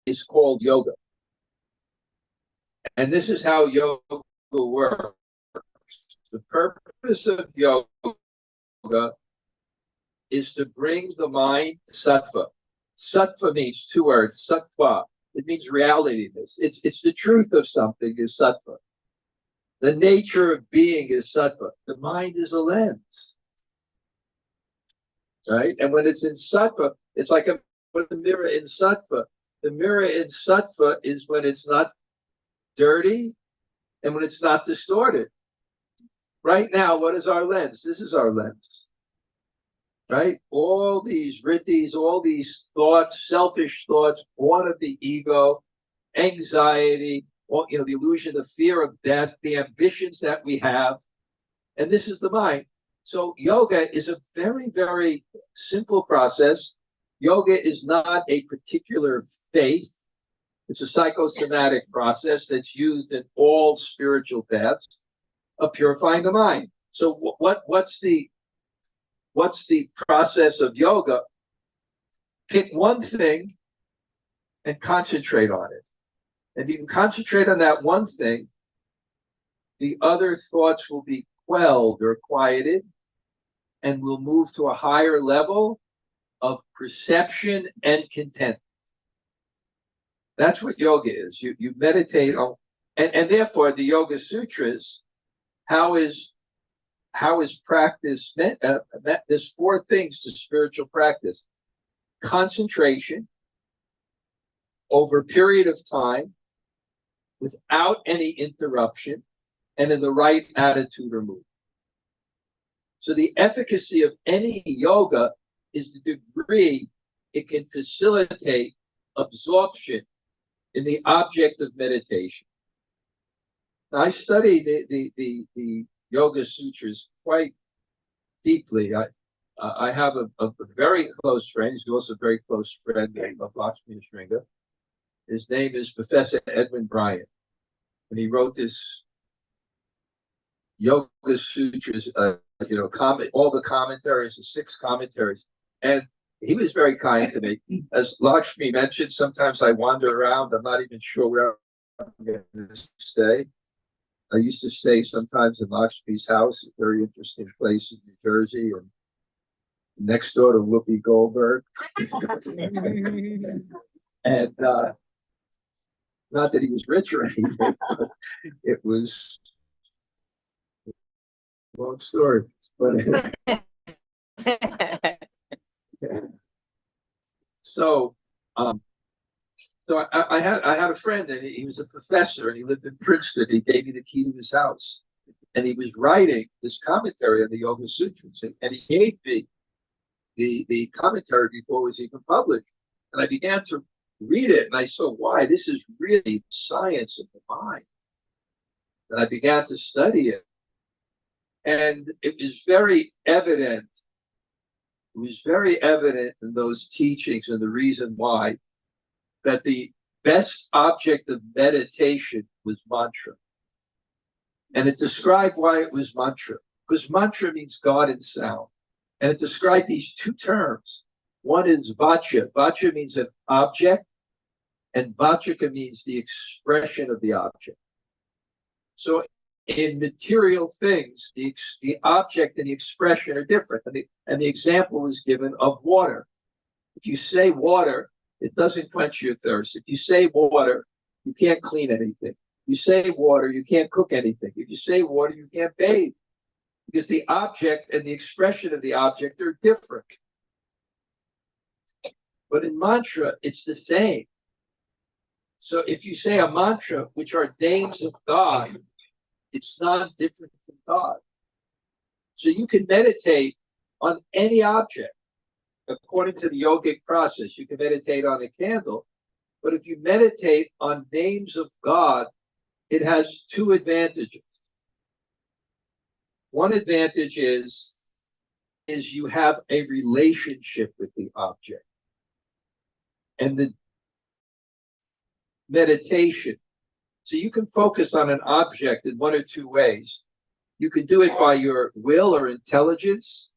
is called yoga. And this is how yoga works. The purpose of yoga is to bring the mind to sattva. Sattva means two words, sattva. It means realityness. It's the truth of something is sattva. The nature of being is sattva. The mind is a lens. Right? And when it's in sattva, it's like a mirror in sattva. The mirror in sattva is when it's not dirty and when it's not distorted. Right now, what is our lens? This is our lens. Right? All these rittis, all these thoughts, selfish thoughts, born of the ego, anxiety, the illusion, the fear of death, the ambitions that we have. And this is the mind. So yoga is a very, very simple process. Yoga is not a particular faith. It's a psychosomatic process that's used in all spiritual paths of purifying the mind. So what's the process of yoga? Pick one thing and concentrate on it. And you can concentrate on that one thing, the other thoughts will be quelled or quieted, and we'll move to a higher level of perception and content. That's what yoga is. You meditate on, and therefore the Yoga Sutras, how is practice meant? There's four things to spiritual practice: concentration over a period of time, without any interruption, and in the right attitude or mood. So the efficacy of any yoga is the degree it can facilitate absorption in the object of meditation. Now, I study the Yoga Sutras quite deeply. I have a very close friend. He's also a very close friend of Lakshmi Shringa. His name is Professor Edwin Bryant, and he wrote this Yoga Sutras, all the commentaries, the 6 commentaries, and he was very kind to me. As Lakshmi mentioned, sometimes I wander around. I'm not even sure where I'm going to stay. I used to stay sometimes in Lakshmi's house, a very interesting place in New Jersey, and next door to Whoopi Goldberg. And not that he was rich or anything, but it was a long story. But So, um, I had a friend, and he was a professor, and he lived in Princeton. He gave me the key to his house, and he was writing this commentary on the Yoga Sutras, and he gave me the commentary before it was even published, and I began to read it, and I saw why this is really science of the mind, and I began to study it, and it was very evident. It was very evident in those teachings, and the reason why, that the best object of meditation was mantra. And it described why it was mantra, because mantra means God in sound. And it described these two terms. One is vacha. Vacha means an object, and vachaka means the expression of the object. So in material things, the object and the expression are different. And the example is given of water. If you say water, it doesn't quench your thirst. If you say water, you can't clean anything. You say water, you can't cook anything. If you say water, you can't bathe, because the object and the expression of the object are different. But in mantra, it's the same. So if you say a mantra, which are names of God, it's not different from God. So you can meditate on any object. According to the yogic process, you can meditate on a candle, but if you meditate on names of God, it has two advantages. One advantage is you have a relationship with the object. And the meditation, so you can focus on an object in one or two ways. You can do it by your will or intelligence,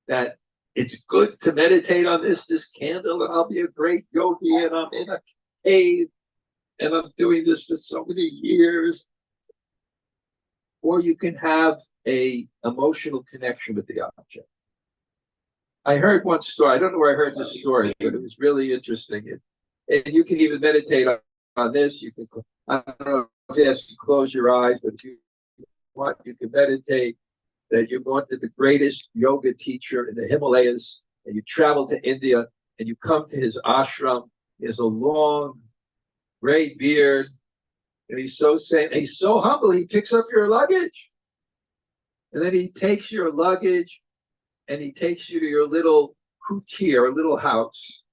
that it's good to meditate on this candle, and I'll be a great yogi, and I'm in a cave, and I'm doing this for so many years. Or you can have a emotional connection with the object. I heard one story. I don't know where I heard this story, but it was really interesting. And you can even meditate on this. You can, I don't know if you have to close your eyes, but if you want, you can meditate that you're going to the greatest yoga teacher in the Himalayas, and you travel to India, and you come to his ashram. He has a long, gray beard, and he's so humble, he picks up your luggage. And then he takes your luggage, and he takes you to your little kutir, a little house,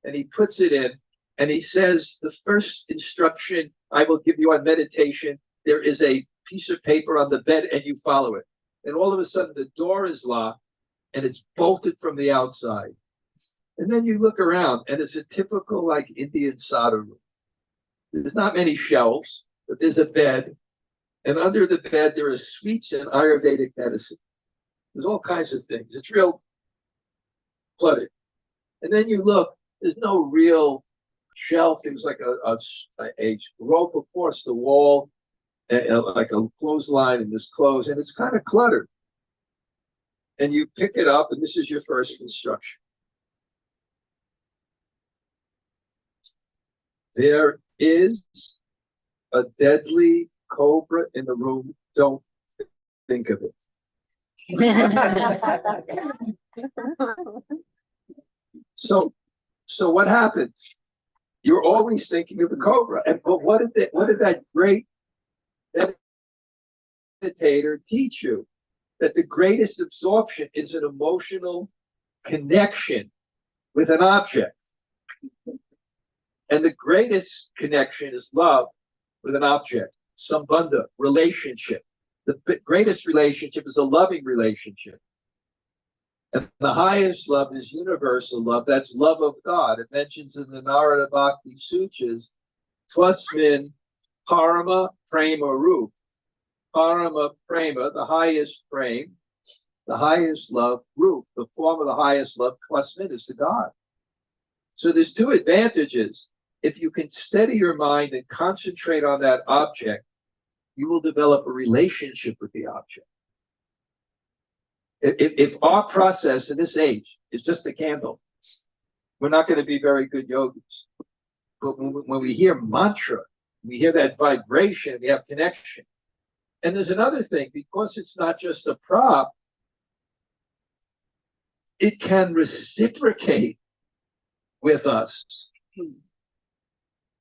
and he puts it in, and he says, the first instruction I will give you on meditation, there is a piece of paper on the bed, and you follow it. And all of a sudden, the door is locked, and it's bolted from the outside. And then you look around, and it's a typical, like, Indian sadhu room. There's not many shelves, but there's a bed. And under the bed, there are sweets and Ayurvedic medicine. There's all kinds of things. It's real cluttered. And then you look, there's no real shelf. There's like a rope across the wall, like a clothesline, and this clothes, and it's kind of cluttered. And you pick it up, and this is your first instruction. There is a deadly cobra in the room. Don't think of it. So what happens? You're always thinking of the cobra. But what did that great meditator teach you? That the greatest absorption is an emotional connection with an object. And the greatest connection is love with an object, sambandha, relationship. The greatest relationship is a loving relationship. And the highest love is universal love. That's love of God. It mentions in the Narada Bhakti Sutras, Twasmin Parama Prema Rup. Parama Prema, the highest prema, the highest love, Rup, the form of the highest love, Twasmin is the God. So there's two advantages. If you can steady your mind and concentrate on that object, you will develop a relationship with the object. If our process in this age is just a candle, we're not going to be very good yogis. But when we hear mantra, we hear that vibration, we have connection. And there's another thing, because it's not just a prop, it can reciprocate with us.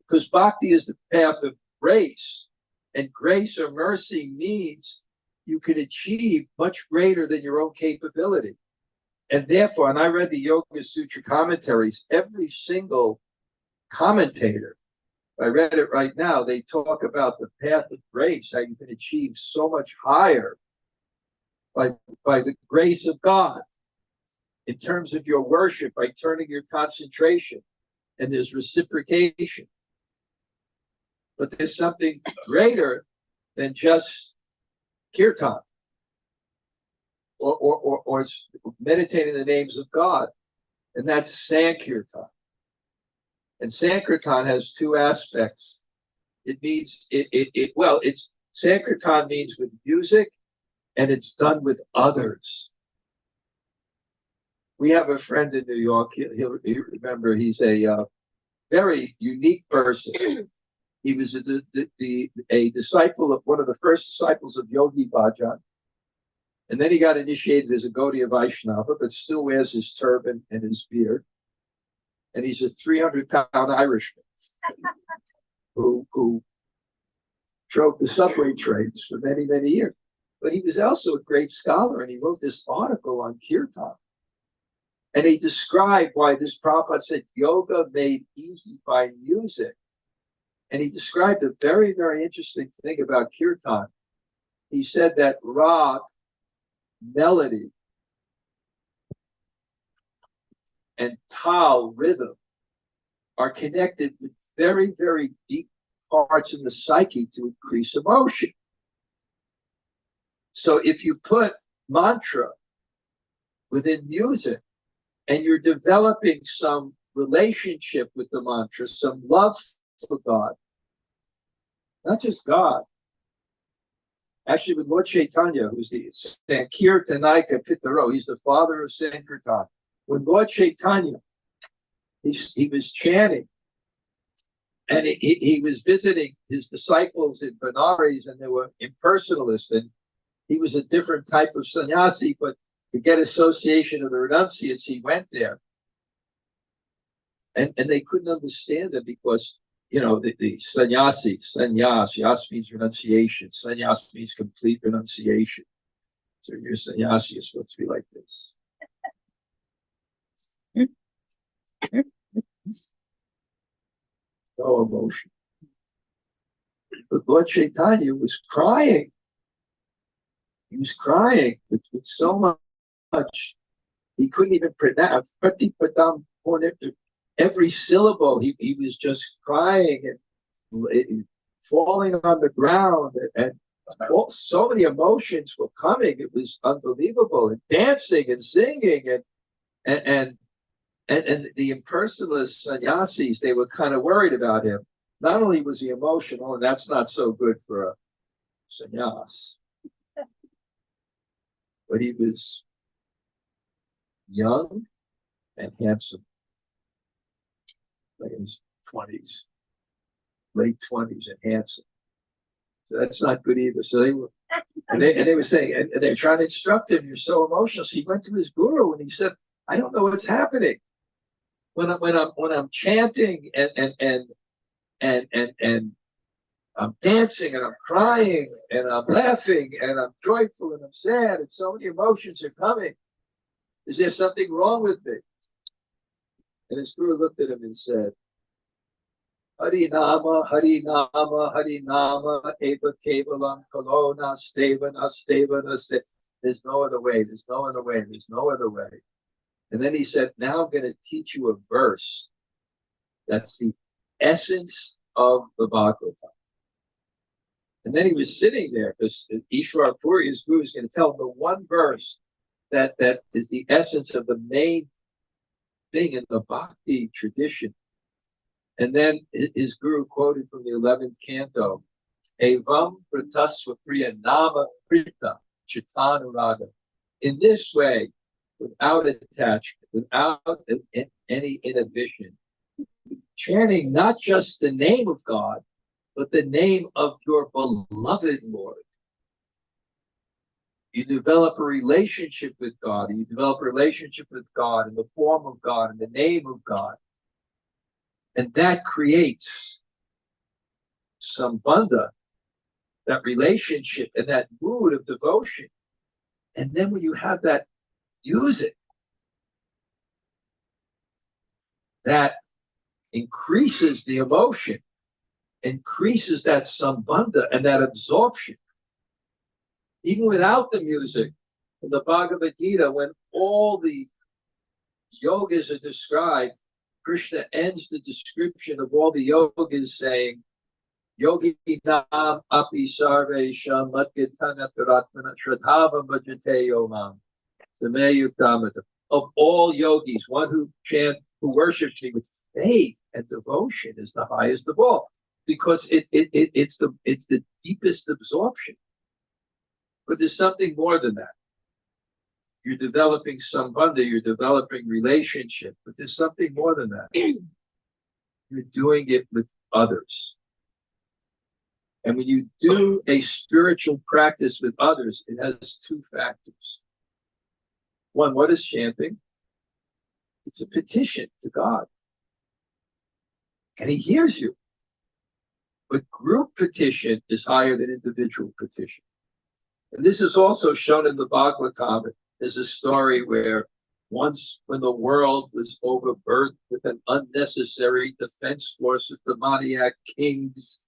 Because bhakti is the path of grace, and grace or mercy means you can achieve much greater than your own capability. And therefore, and I read the Yoga Sutra commentaries, every single commentator, I read it right now, they talk about the path of grace, how you can achieve so much higher by the grace of God in terms of your worship, by turning your concentration, and there's reciprocation. But there's something greater than just kirtan or meditating the names of God, and that's Sankirtan. And Sankirtan has two aspects. It means it's Sankirtan means with music, and it's done with others. We have a friend in New York. He'll remember. He's a very unique person. He was a disciple of one of the first disciples of Yogi Bhajan. And then he got initiated as a Gaudiya Vaishnava, but still wears his turban and his beard. And he's a 300-pound Irishman who drove the subway trains for many, many years. But he was also a great scholar, and he wrote this article on kirtan. And he described why this Prabhupada said yoga made easy by music. And he described a very, very interesting thing about kirtan. He said that rag, melody, and tal, rhythm, are connected with very, very deep parts in the psyche to increase emotion. So if you put mantra within music and you're developing some relationship with the mantra, some love for God, not just God. Actually, with Lord Chaitanya, who's the Sankirtanaika Pitaro, he's the father of Sankirtan. When Lord Chaitanya, he was chanting, and he was visiting his disciples in Benares, and they were impersonalists, and he was a different type of sannyasi, but to get association of the renunciates, he went there. And they couldn't understand it because, the sannyas means renunciation. Sannyas means complete renunciation. So your sannyasi is supposed to be like this. No emotion. But Lord Chaitanya was crying. He was crying with so much. He couldn't even pronounce every syllable. He was just crying and falling on the ground, and so many emotions were coming. It was unbelievable, and dancing and singing, and the impersonalist sannyasis, they were kind of worried about him. Not only was he emotional, and that's not so good for a sannyas, but he was young and handsome, like in his 20s, late 20s, and handsome. So that's not good either. So they were, and they were saying, and they were trying to instruct him. You're so emotional. So he went to his guru and he said, "I don't know what's happening when I'm chanting and I'm dancing and I'm crying and I'm laughing and I'm joyful and I'm sad and so many emotions are coming. Is there something wrong with me?" And his guru looked at him and said, "Hari Nama, Hari Nama, Hari Nama, Eva Kevalam, Kalona, Stevana, Stevana, Stevana." There's no other way, there's no other way, there's no other way. And then he said, "Now I'm going to teach you a verse that's the essence of the Bhagavatam." And then he was sitting there because Ishwar Puri, his guru, is going to tell him the one verse that is the essence of the main thing in the bhakti tradition. And then his guru quoted from the 11th canto, "Evam pratasva priya nama prita chitanuraga." In this way, without attachment, without any inhibition, chanting not just the name of God, but the name of your beloved Lord. You develop a relationship with God. You develop a relationship with God in the form of God, in the name of God. And that creates sambandha, that relationship and that mood of devotion. And then when you have that music, that increases the emotion, increases that sambandha and that absorption. Even without the music, in the Bhagavad Gita, when all the yogas are described, Krishna ends the description of all the yogas saying, Yogi nam api sarvesham matgitana taratmana shradhava bhajate yomam yuktamata. Of all yogis, one who worships me with faith and devotion is the highest of all, because it's the deepest absorption. But there's something more than that. You're developing sambandha, you're developing relationship, but there's something more than that. You're doing it with others. And when you do a spiritual practice with others, it has two factors. One, what is chanting? It's a petition to God. And he hears you. But group petition is higher than individual petition. And this is also shown in the Bhagavatam. There's a story where once when the world was overburdened with an unnecessary defense force of demoniac kings,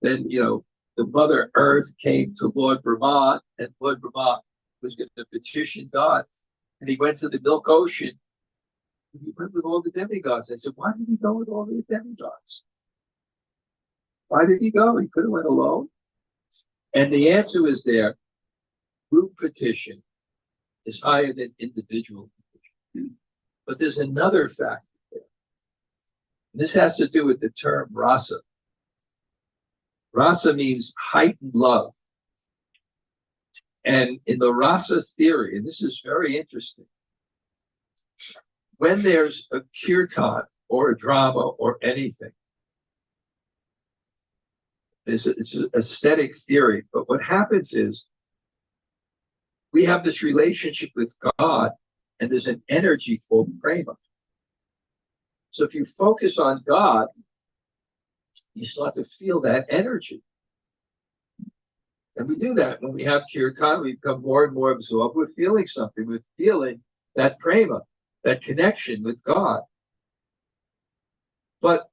then, the Mother Earth came to Lord Brahma, and Lord Brahma was going to petition God. And he went to the Milk Ocean, and he went with all the demigods. I said, why did he go with all the demigods? Why did he go? He could have went alone. And the answer is there. Group petition is higher than individual petition. But there's another factor there. And this has to do with the term rasa. Rasa means heightened love. And in the rasa theory, and this is very interesting, when there's a kirtan or a drama or anything, it's an aesthetic theory, but what happens is we have this relationship with God, and there's an energy called prema. So if you focus on God, you start to feel that energy. And we do that when we have kirtan, we become more and more absorbed. We're feeling something. We're feeling that prema, that connection with God. But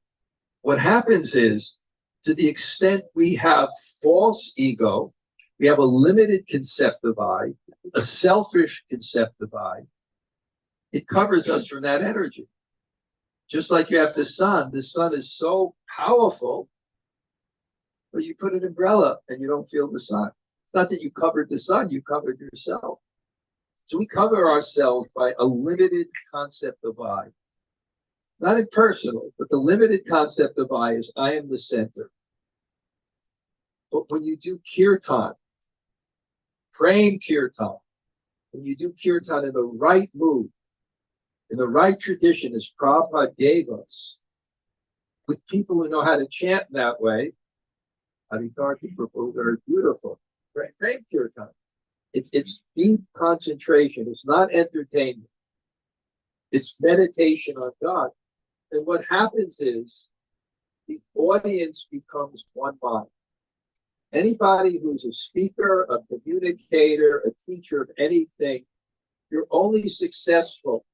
what happens is, to the extent we have false ego, we have a limited concept of I, a selfish concept of I, it covers us from that energy. Just like you have the sun is so powerful, but you put an umbrella and you don't feel the sun. It's not that you covered the sun, you covered yourself. So we cover ourselves by a limited concept of I. Not impersonal, but the limited concept of I is I am the center. But when you do kirtan, praying kirtan, when you do kirtan in the right mood, in the right tradition, as Prabhupada gave us, with people who know how to chant that way, Harikarti Prabhu, very beautiful. Praying kirtan. It's deep concentration. It's not entertainment. It's meditation on God. And what happens is the audience becomes one mind. Anybody who's a speaker, a communicator, a teacher of anything, you're only successful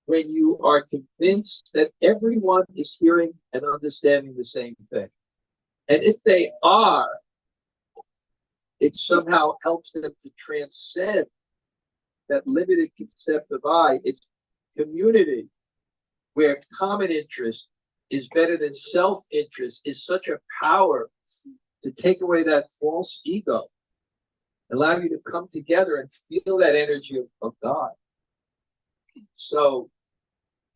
when you are convinced that everyone is hearing and understanding the same thing. And if they are, it somehow helps them to transcend that limited concept of I. It's community where common interest is better than self-interest is such a power to take away that false ego, allow you to come together and feel that energy of God. So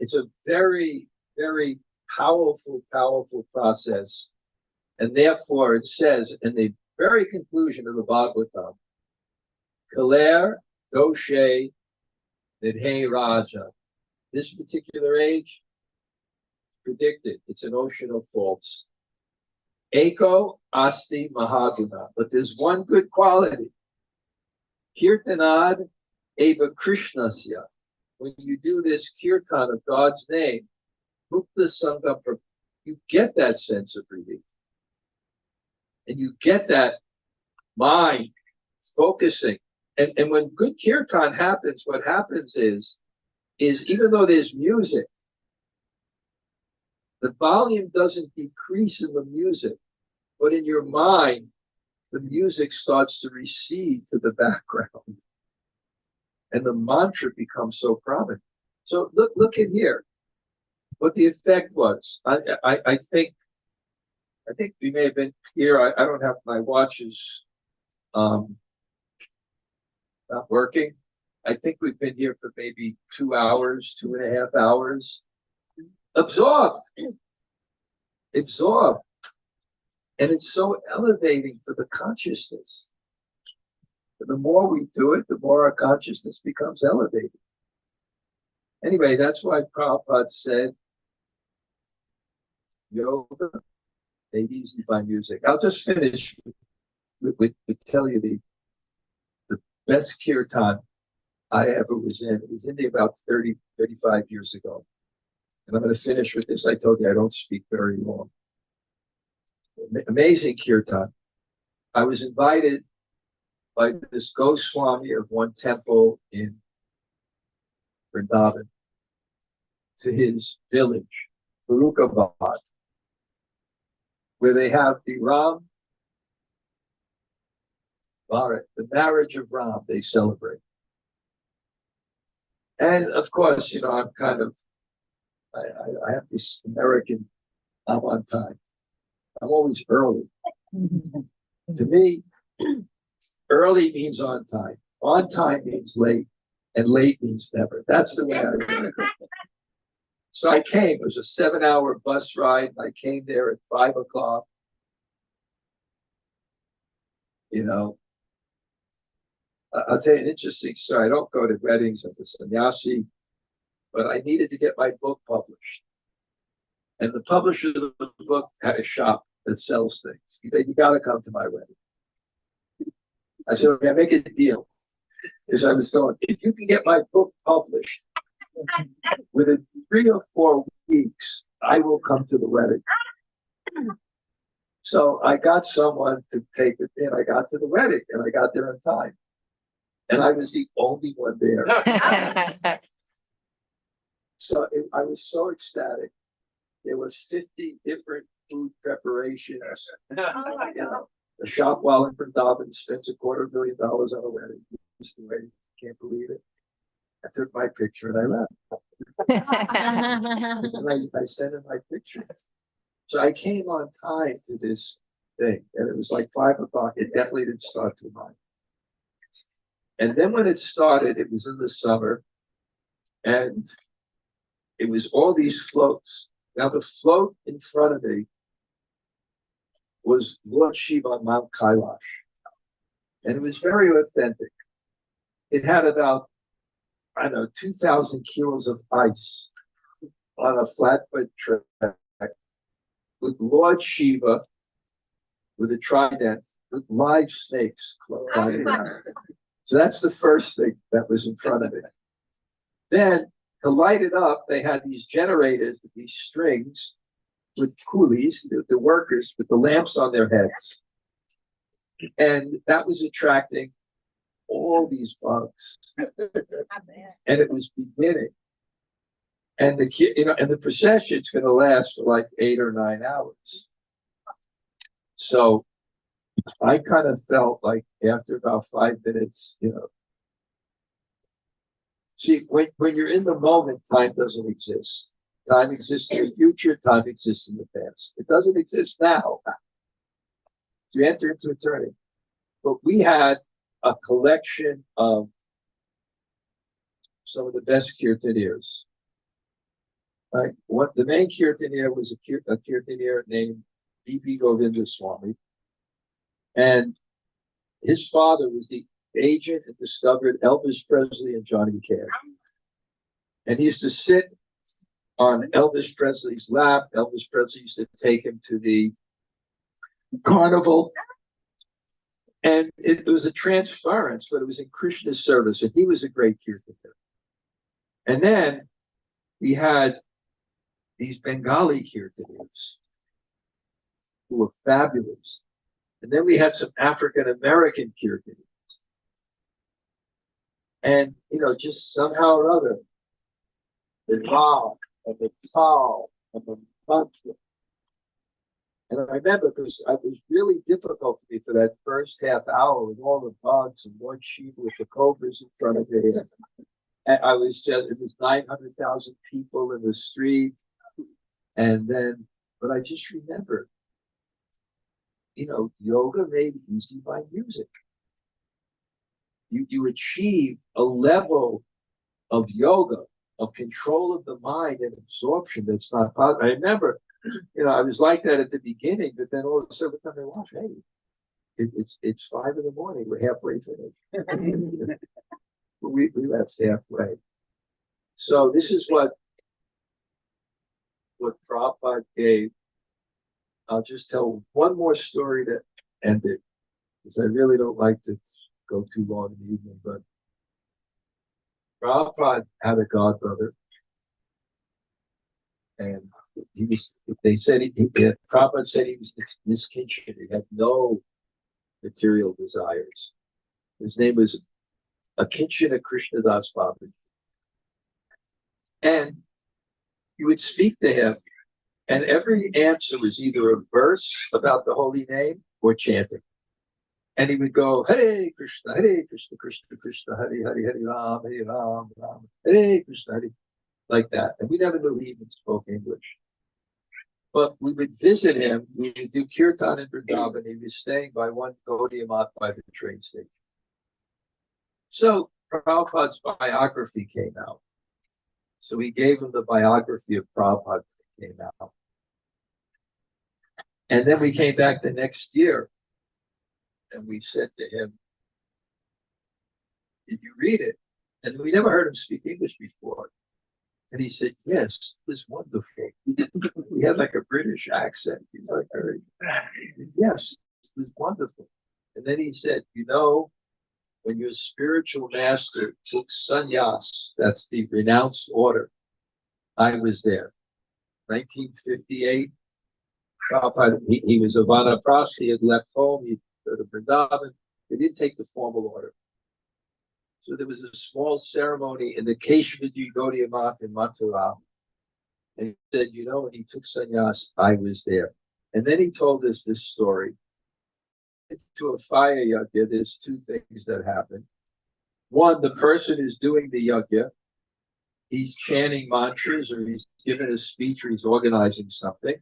it's a very, very powerful, powerful process. And therefore it says in the very conclusion of the Bhagavatam, Kaler Doshe Nidhe Raja. This particular age, predicted, it's an ocean of faults. Eko Asti Mahaguna. But there's one good quality. Kirtanad Eva Krishnasya. When you do this kirtan of God's name, Mukta Sangha, you get that sense of relief. And you get that mind focusing. And when good kirtan happens, what happens is even though there's music, the volume doesn't decrease in the music, but in your mind, the music starts to recede to the background. And the mantra becomes so prominent. So look in here, what the effect was. I think we may have been here. I don't have my watches not working. I think we've been here for maybe 2 hours, 2.5 hours. Absorbed. And it's so elevating for the consciousness. The more we do it, the more our consciousness becomes elevated. Anyway, that's why Prabhupada said, yoga made easy by music. I'll just finish with tell you the best kirtan I ever was in. It was in there about 30, 35 years ago. And I'm going to finish with this. I told you I don't speak very long. Amazing kirtan. I was invited by this Goswami of one temple in Vrindavan to his village, Farrukhabad, where they have the Ram Bharat, the marriage of Ram, they celebrate. And of course, I'm kind of, I have this American, I'm on time. I'm always early. To me, early means on time. On time means late, and late means never. That's the way I remember it. So I came. It was a 7-hour bus ride. I came there at 5 o'clock. I'll tell you an interesting story. I don't go to weddings. I'm a sannyasi, but I needed to get my book published. And the publisher of the book had a shop that sells things. He said, you got to come to my wedding. I said, okay, make a deal. Because I was going, if you can get my book published within 3 or 4 weeks, I will come to the wedding. So I got someone to take it in. I got to the wedding and I got there on time. And I was the only one there. So I was so ecstatic. There was 50 different food preparations. The shop while in Vrindavan spends $250,000 on a wedding. Can't believe it. I took my picture and I left. And I sent in my picture. So I came on time to this thing, and it was like 5 o'clock. It definitely didn't start till 9. And then when it started, it was in the summer, and it was all these floats. Now the float in front of me was Lord Shiva on Mount Kailash. And it was very authentic. It had about, 2,000 kilos of ice on a flatbed track with Lord Shiva with a trident with live snakes flying around. So that's the first thing that was in front of it. Then to light it up, they had these generators with these strings with coolies, the workers with the lamps on their heads. And that was attracting all these bugs. And it was beginning. And the procession's going to last for like 8 or 9 hours. So I kind of felt like after about 5 minutes, see, when you're in the moment, time doesn't exist. Time exists in the future, time exists in the past. It doesn't exist now. You enter into eternity. But we had a collection of some of the best kirtaniers. Like the main kirtanier was a kirtanier named B.B. Govinda Swami. And his father was the agent that discovered Elvis Presley and Johnny Cash. And he used to sit on Elvis Presley's lap. Elvis Presley used to take him to the carnival. And it was a transference, but it was in Krishna's service. And he was a great kirtanier. And then we had these Bengali kirtanists who were fabulous. And then we had some African American kirtanists. And, just somehow or other, the Ma and the Tal and the Mantra. And I remember because it was really difficult for me for that first half hour with all the bugs and Lord Shiva with the cobras in front of me. And it was 900,000 people in the street. And then, but I just remember, yoga made easy by music. You achieve a level of yoga, of control of the mind and absorption that's not possible. I remember, I was like that at the beginning, but then all of a sudden, I watch, hey, it's 5 a.m. We're halfway finished. we left halfway. So this is what Prabhupada gave. I'll just tell one more story to end it, because I really don't like to go too long in the evening, but Prabhupada had a godbrother, and Prabhupada said he was this kinship. He had no material desires. His name was Akinchana Krishnadas Babaji. And you would speak to him, and every answer was either a verse about the holy name or chanting. And he would go, Hare Krishna, Krishna Krishna, Hare Ram, Ram, Hare Krishna, Hare, like that. And we never knew he even spoke English. But we would visit him. We would do kirtan in Vrindavan. He was staying by one Gaudiya Math by the train station. So Prabhupada's biography came out. So we gave him the biography of Prabhupada that came out. And then we came back the next year, and we said to him, did you read it? And we never heard him speak English before. And he said, yes, it was wonderful. He had like a British accent. He's like, yes, it was wonderful. And then he said, when your spiritual master took sannyas, that's the renounced order, I was there. 1958, Prabhupada, he was a Vanaprastha, he had left home, he'd go to Vrindavan. He didn't take the formal order. So there was a small ceremony in the Keshavaji Gaudiya Math in Mathura. And he said, when he took sannyas, I was there. And then he told us this story. To a fire yajna, there's 2 things that happen. One, the person is doing the yajna. He's chanting mantras, or he's giving a speech, or he's organizing something.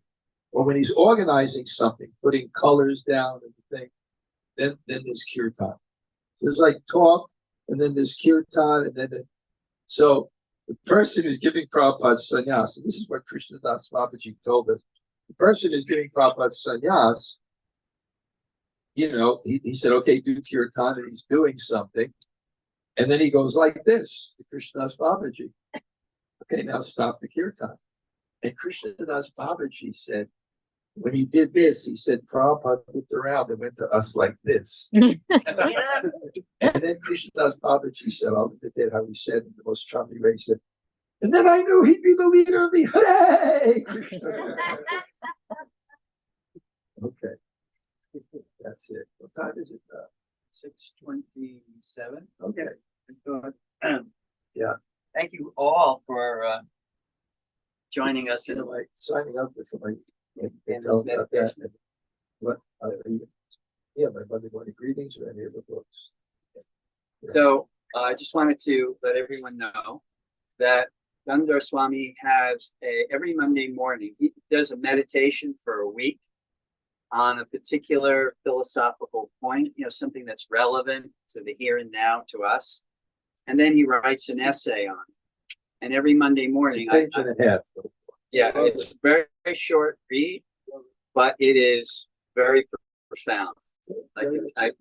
Or when he's organizing something, putting colors down and the thing, then there's kirtan. There's like talk, and then there's kirtan, and then so the person who's giving Prabhupada sannyas, and this is what Krishnadas Babaji told us, the person who's giving Prabhupada sannyas, he said, okay, do kirtan, and he's doing something. And then he goes like this to Krishnadas Babaji. Okay, now stop the kirtan. And Krishnadas Babaji said, when he did this, he said, Prabhupada looked around and went to us like this. And then Krishnadas Babaji said, I'll imitate how he said in the most charming way, he said, and then I knew he'd be the leader of the Hare Krishna. Okay. That's it. What time is it now? 6:27. Okay. Yeah. Thank you all for joining us in Signing up for my this meditation. What? My Monday morning greetings or any of the books. So I just wanted to let everyone know that Gandhar Swami has every Monday morning, he does a meditation for a week on a particular philosophical point, something that's relevant to the here and now to us. And then he writes an essay on it. And every Monday morning, page and a half. It's very, very short read, but it is very profound. I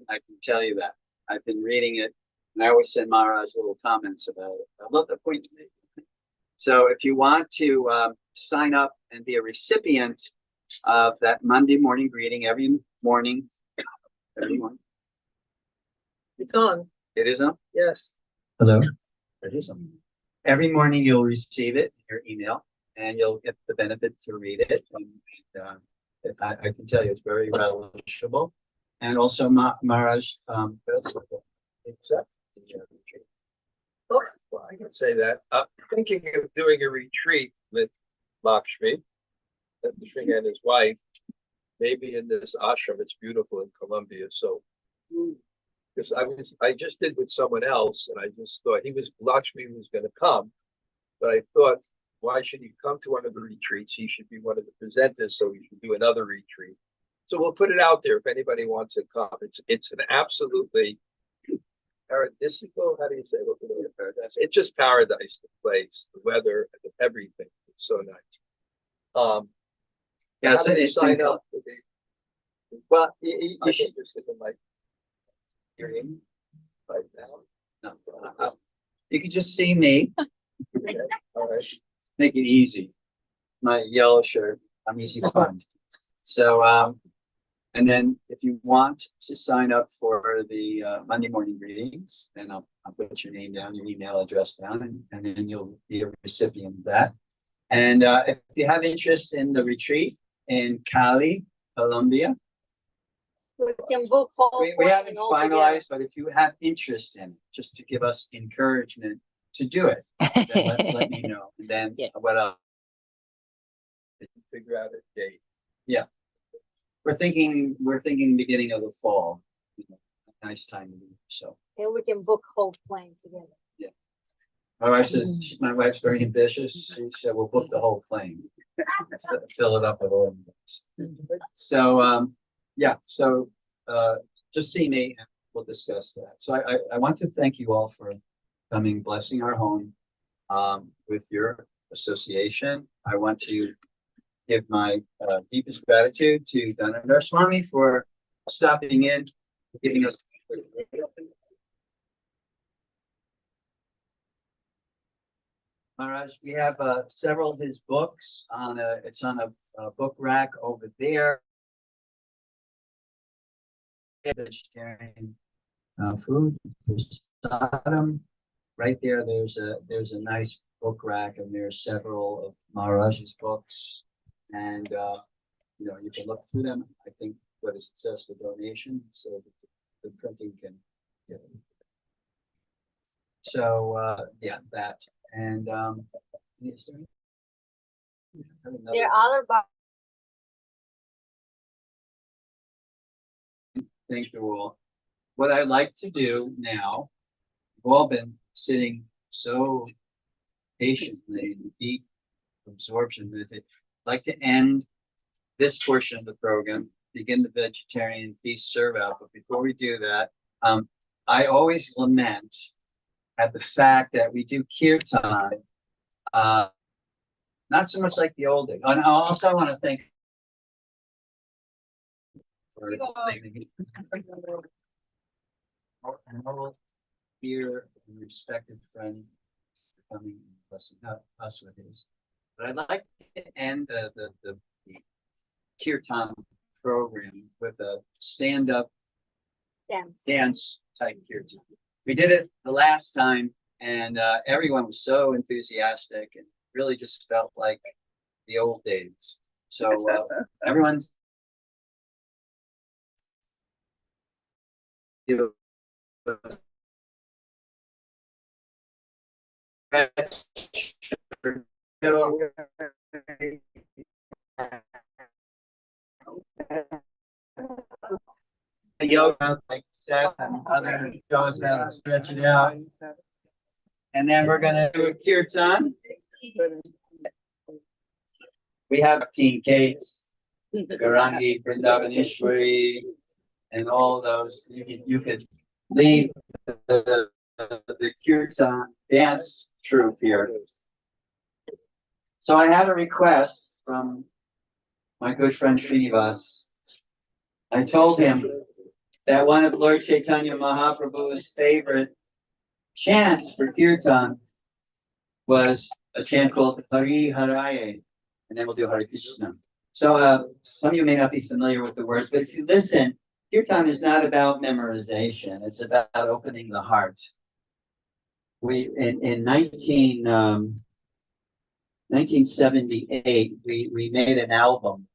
can tell you that. I've been reading it, and I always send Maharaj little comments about it. I love the point you make. So if you want to sign up and be a recipient of that Monday morning greeting every morning. It's on. It is on? Yes. Hello? It is on. Every morning you'll receive it in your email, and you'll get the benefit to read it. I can tell you it's very relishable. And also Maharaj, Except the retreat. Well, I can say that. I'm thinking of doing a retreat with Lakshmi, Lakshmi and his wife, maybe in this ashram. It's beautiful in Colombia. So, because I just did with someone else, and I just thought Lakshmi was going to come, but I thought, why should he come to one of the retreats? He should be one of the presenters, so we should do another retreat. So we'll put it out there if anybody wants to come. It's an absolutely paradisical. How do you say paradise? It's just paradise. The place, the weather, everything. It's so nice. yeah, How do they sign up? Well, you I should. should just give them my hearing right now. No, you can just see me. Okay. All right. Make it easy. My yellow shirt, I'm easy to find. So, and then if you want to sign up for the Monday morning readings, then I'll put your name down, your email address down, and then you'll be a recipient of that. And if you have interest in the retreat in Cali, Colombia, We can book whole we plane haven't altogether. finalized, but if you have interest in it, just to give us encouragement to do it, then let me know. And then Yeah. what else? Figure out a date. We're thinking beginning of the fall, a nice time of year. So And we can book whole plane together. my wife says, my wife's very ambitious. She said, we'll book the whole plane. Fill it up with oil. So, yeah, so, just see me and we'll discuss that. So I want to thank you all for coming, blessing our home, with your association. I want to give my deepest gratitude to Dhanandar Swami for stopping in, giving us. Maharaj, we have several of his books it's on a book rack over there. Vegetarian food, there's Sodom. Right there, there's a nice book rack, and there's several of Maharaj's books. And you can look through them. I think what is just a donation, so the printing can get it. So yeah, that. And is there There are other thank you all. What I'd like to do now, we've all been sitting so patiently in deep absorption with it. I'd like to end this portion of the program, begin the vegetarian peace serve out. But before we do that, I always lament at the fact that we do kirtan, not so much like the old days. And also I want to thank for our dear and respected friend for coming and blessing us with his. But I'd like to end the kirtan program with a stand-up dance type kirtan. We did it the last time, and everyone was so enthusiastic and really just felt like the old days. So everyone's the yoga, like Seth and other shows how to stretch it out. And then we're gonna do a kirtan. We have Teen Kate, Garangi, Vrindavaneshwari, and all those. You could lead the kirtan dance troupe here. So I had a request from my good friend Srinivas. I told him that one of Lord Chaitanya Mahaprabhu's favorite chants for kirtan was a chant called Hari Haraye, and then we'll do Hare Krishna. So some of you may not be familiar with the words, but if you listen, kirtan is not about memorization. It's about opening the heart. We in 19 1978, we made an album,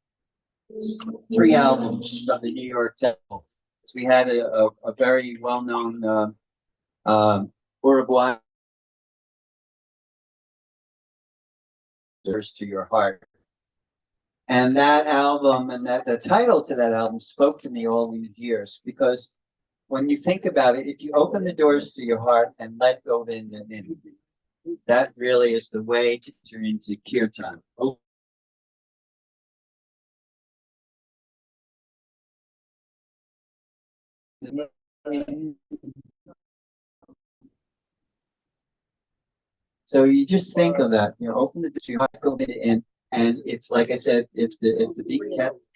3 albums from the New York Temple. So we had a very well-known Uruguayan to your heart. And that album and that the title to that album spoke to me all these years, because when you think about it, if you open the doors to your heart and let go in, that really is the way to turn into kirtan. So you just think of that, open the door to your heart, go in, and if, like I said, if the beat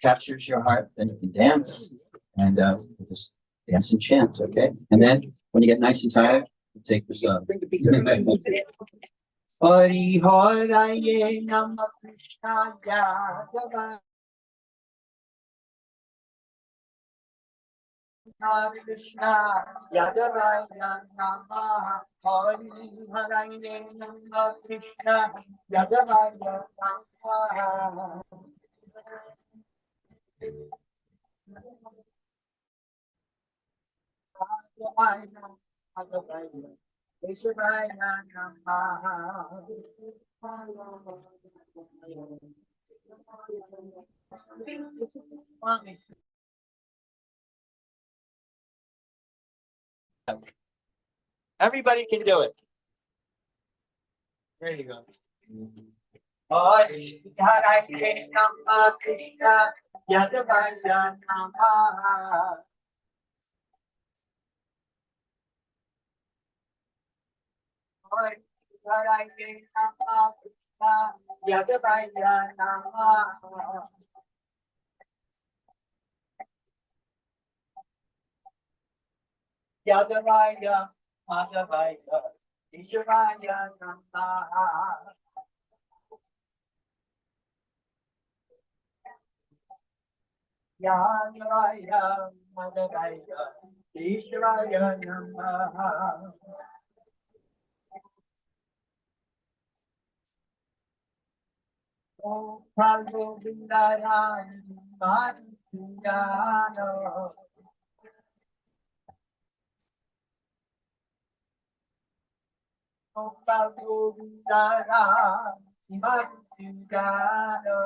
captures your heart, then you can dance and just dance and chant, okay? And then when you get nice and tired, you take the song. Hari Haraye Nama Krishna Yadava Krishna Yadavaya Nama Hari Haraye Nama Krishna Yadavaya Nama Everybody can do it. There you go. Hari Haraye Nama Krishna Yadavaya Nama Hari Haraye Nama Krishna Yadavaya Nama Yadavaya Madhavaya Ishvaya Nama Yadavaya Madhavaya Ishvaya Nama Om Prabhu Vindaya Madhuyano Om Prabhu Vindaya Madhuyano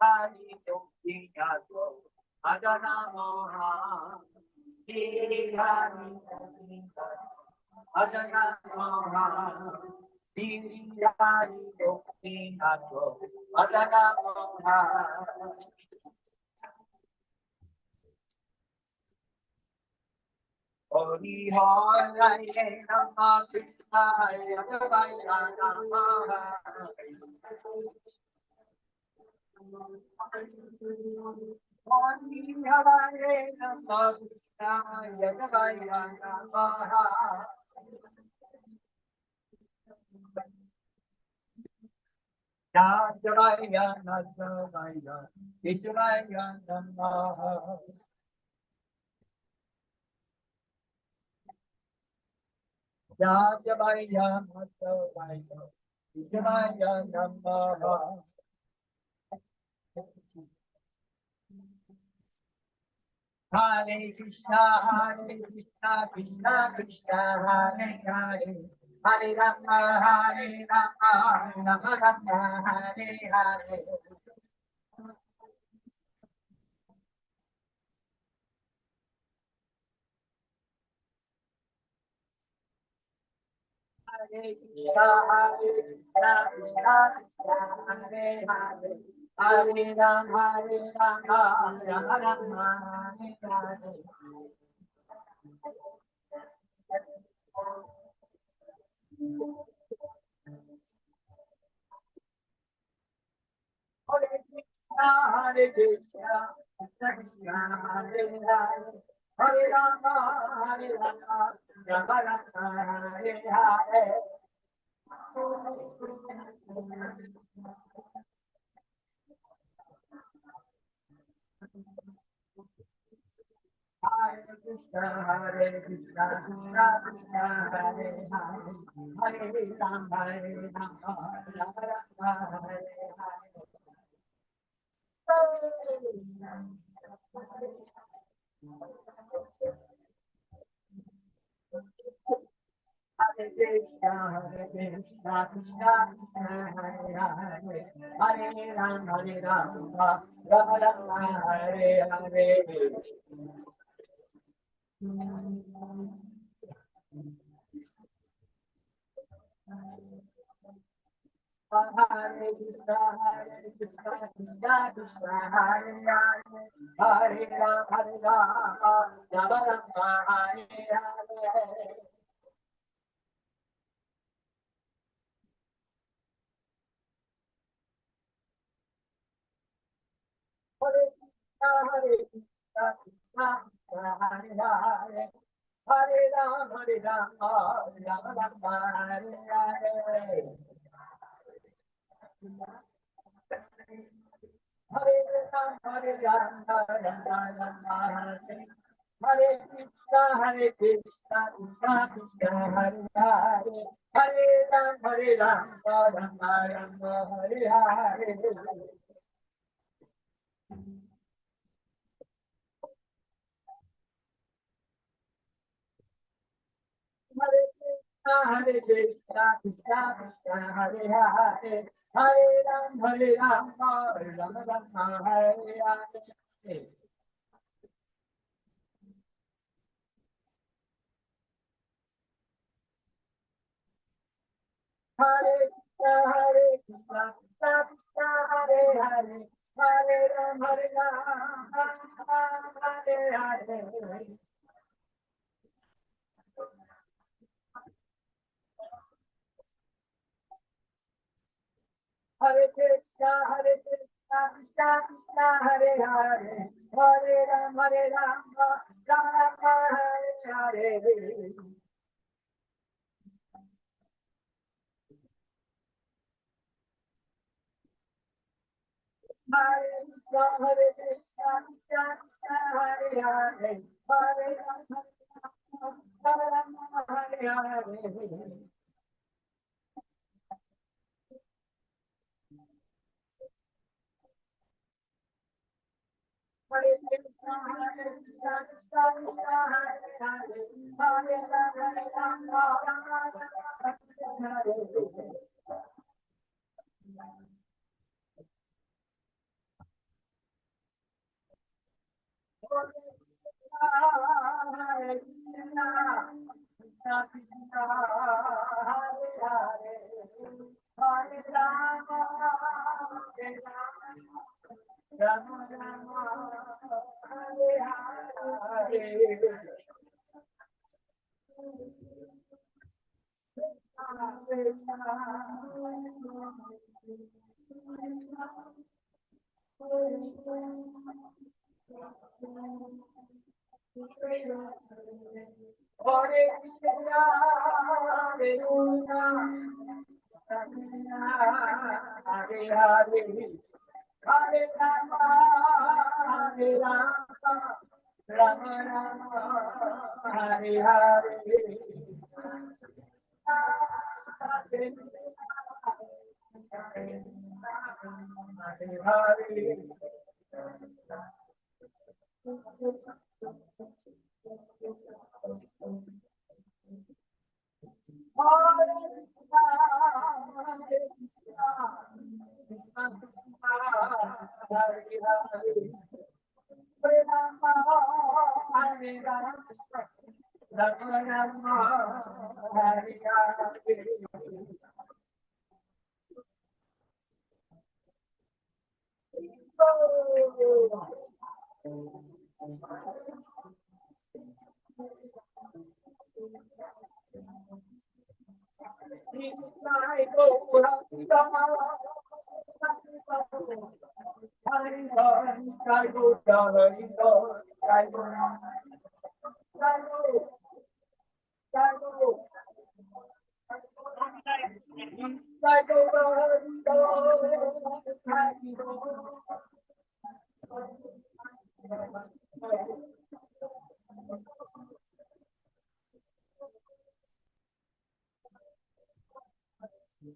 Hari Dokinato Adanamoha Hari Adanamoha Hari Dokinato Adanamoha Hari Haraye Nama Krishna Yadavaya Nama Hari Haraye Nama Krishna Yadavaya Nama Yadavaya Nadavaya Ishvaya Nama Yadavaya Nadavaya Ishvaya Nama Hare Krishna, Krishna Krishna, Hare Hare, Hare Rama, Rama Rama, Hare Hare. Hare Krishna, Krishna Krishna, Hare Hare, Hare Rama, Rama Rama, Hare Hare. Hare Krishna, Krishna Krishna, Hare Hare, Hare Rama, Rama Rama, Hare Hare. Hare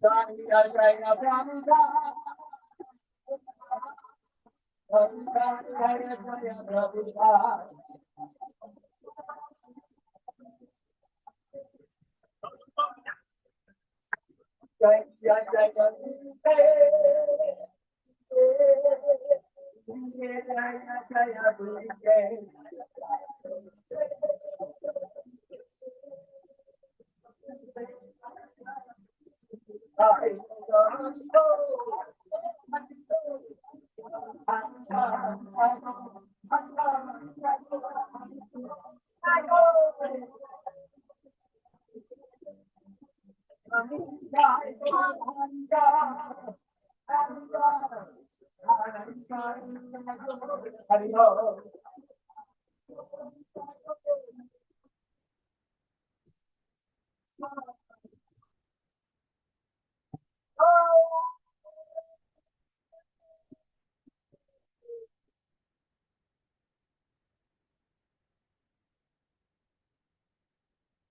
Hare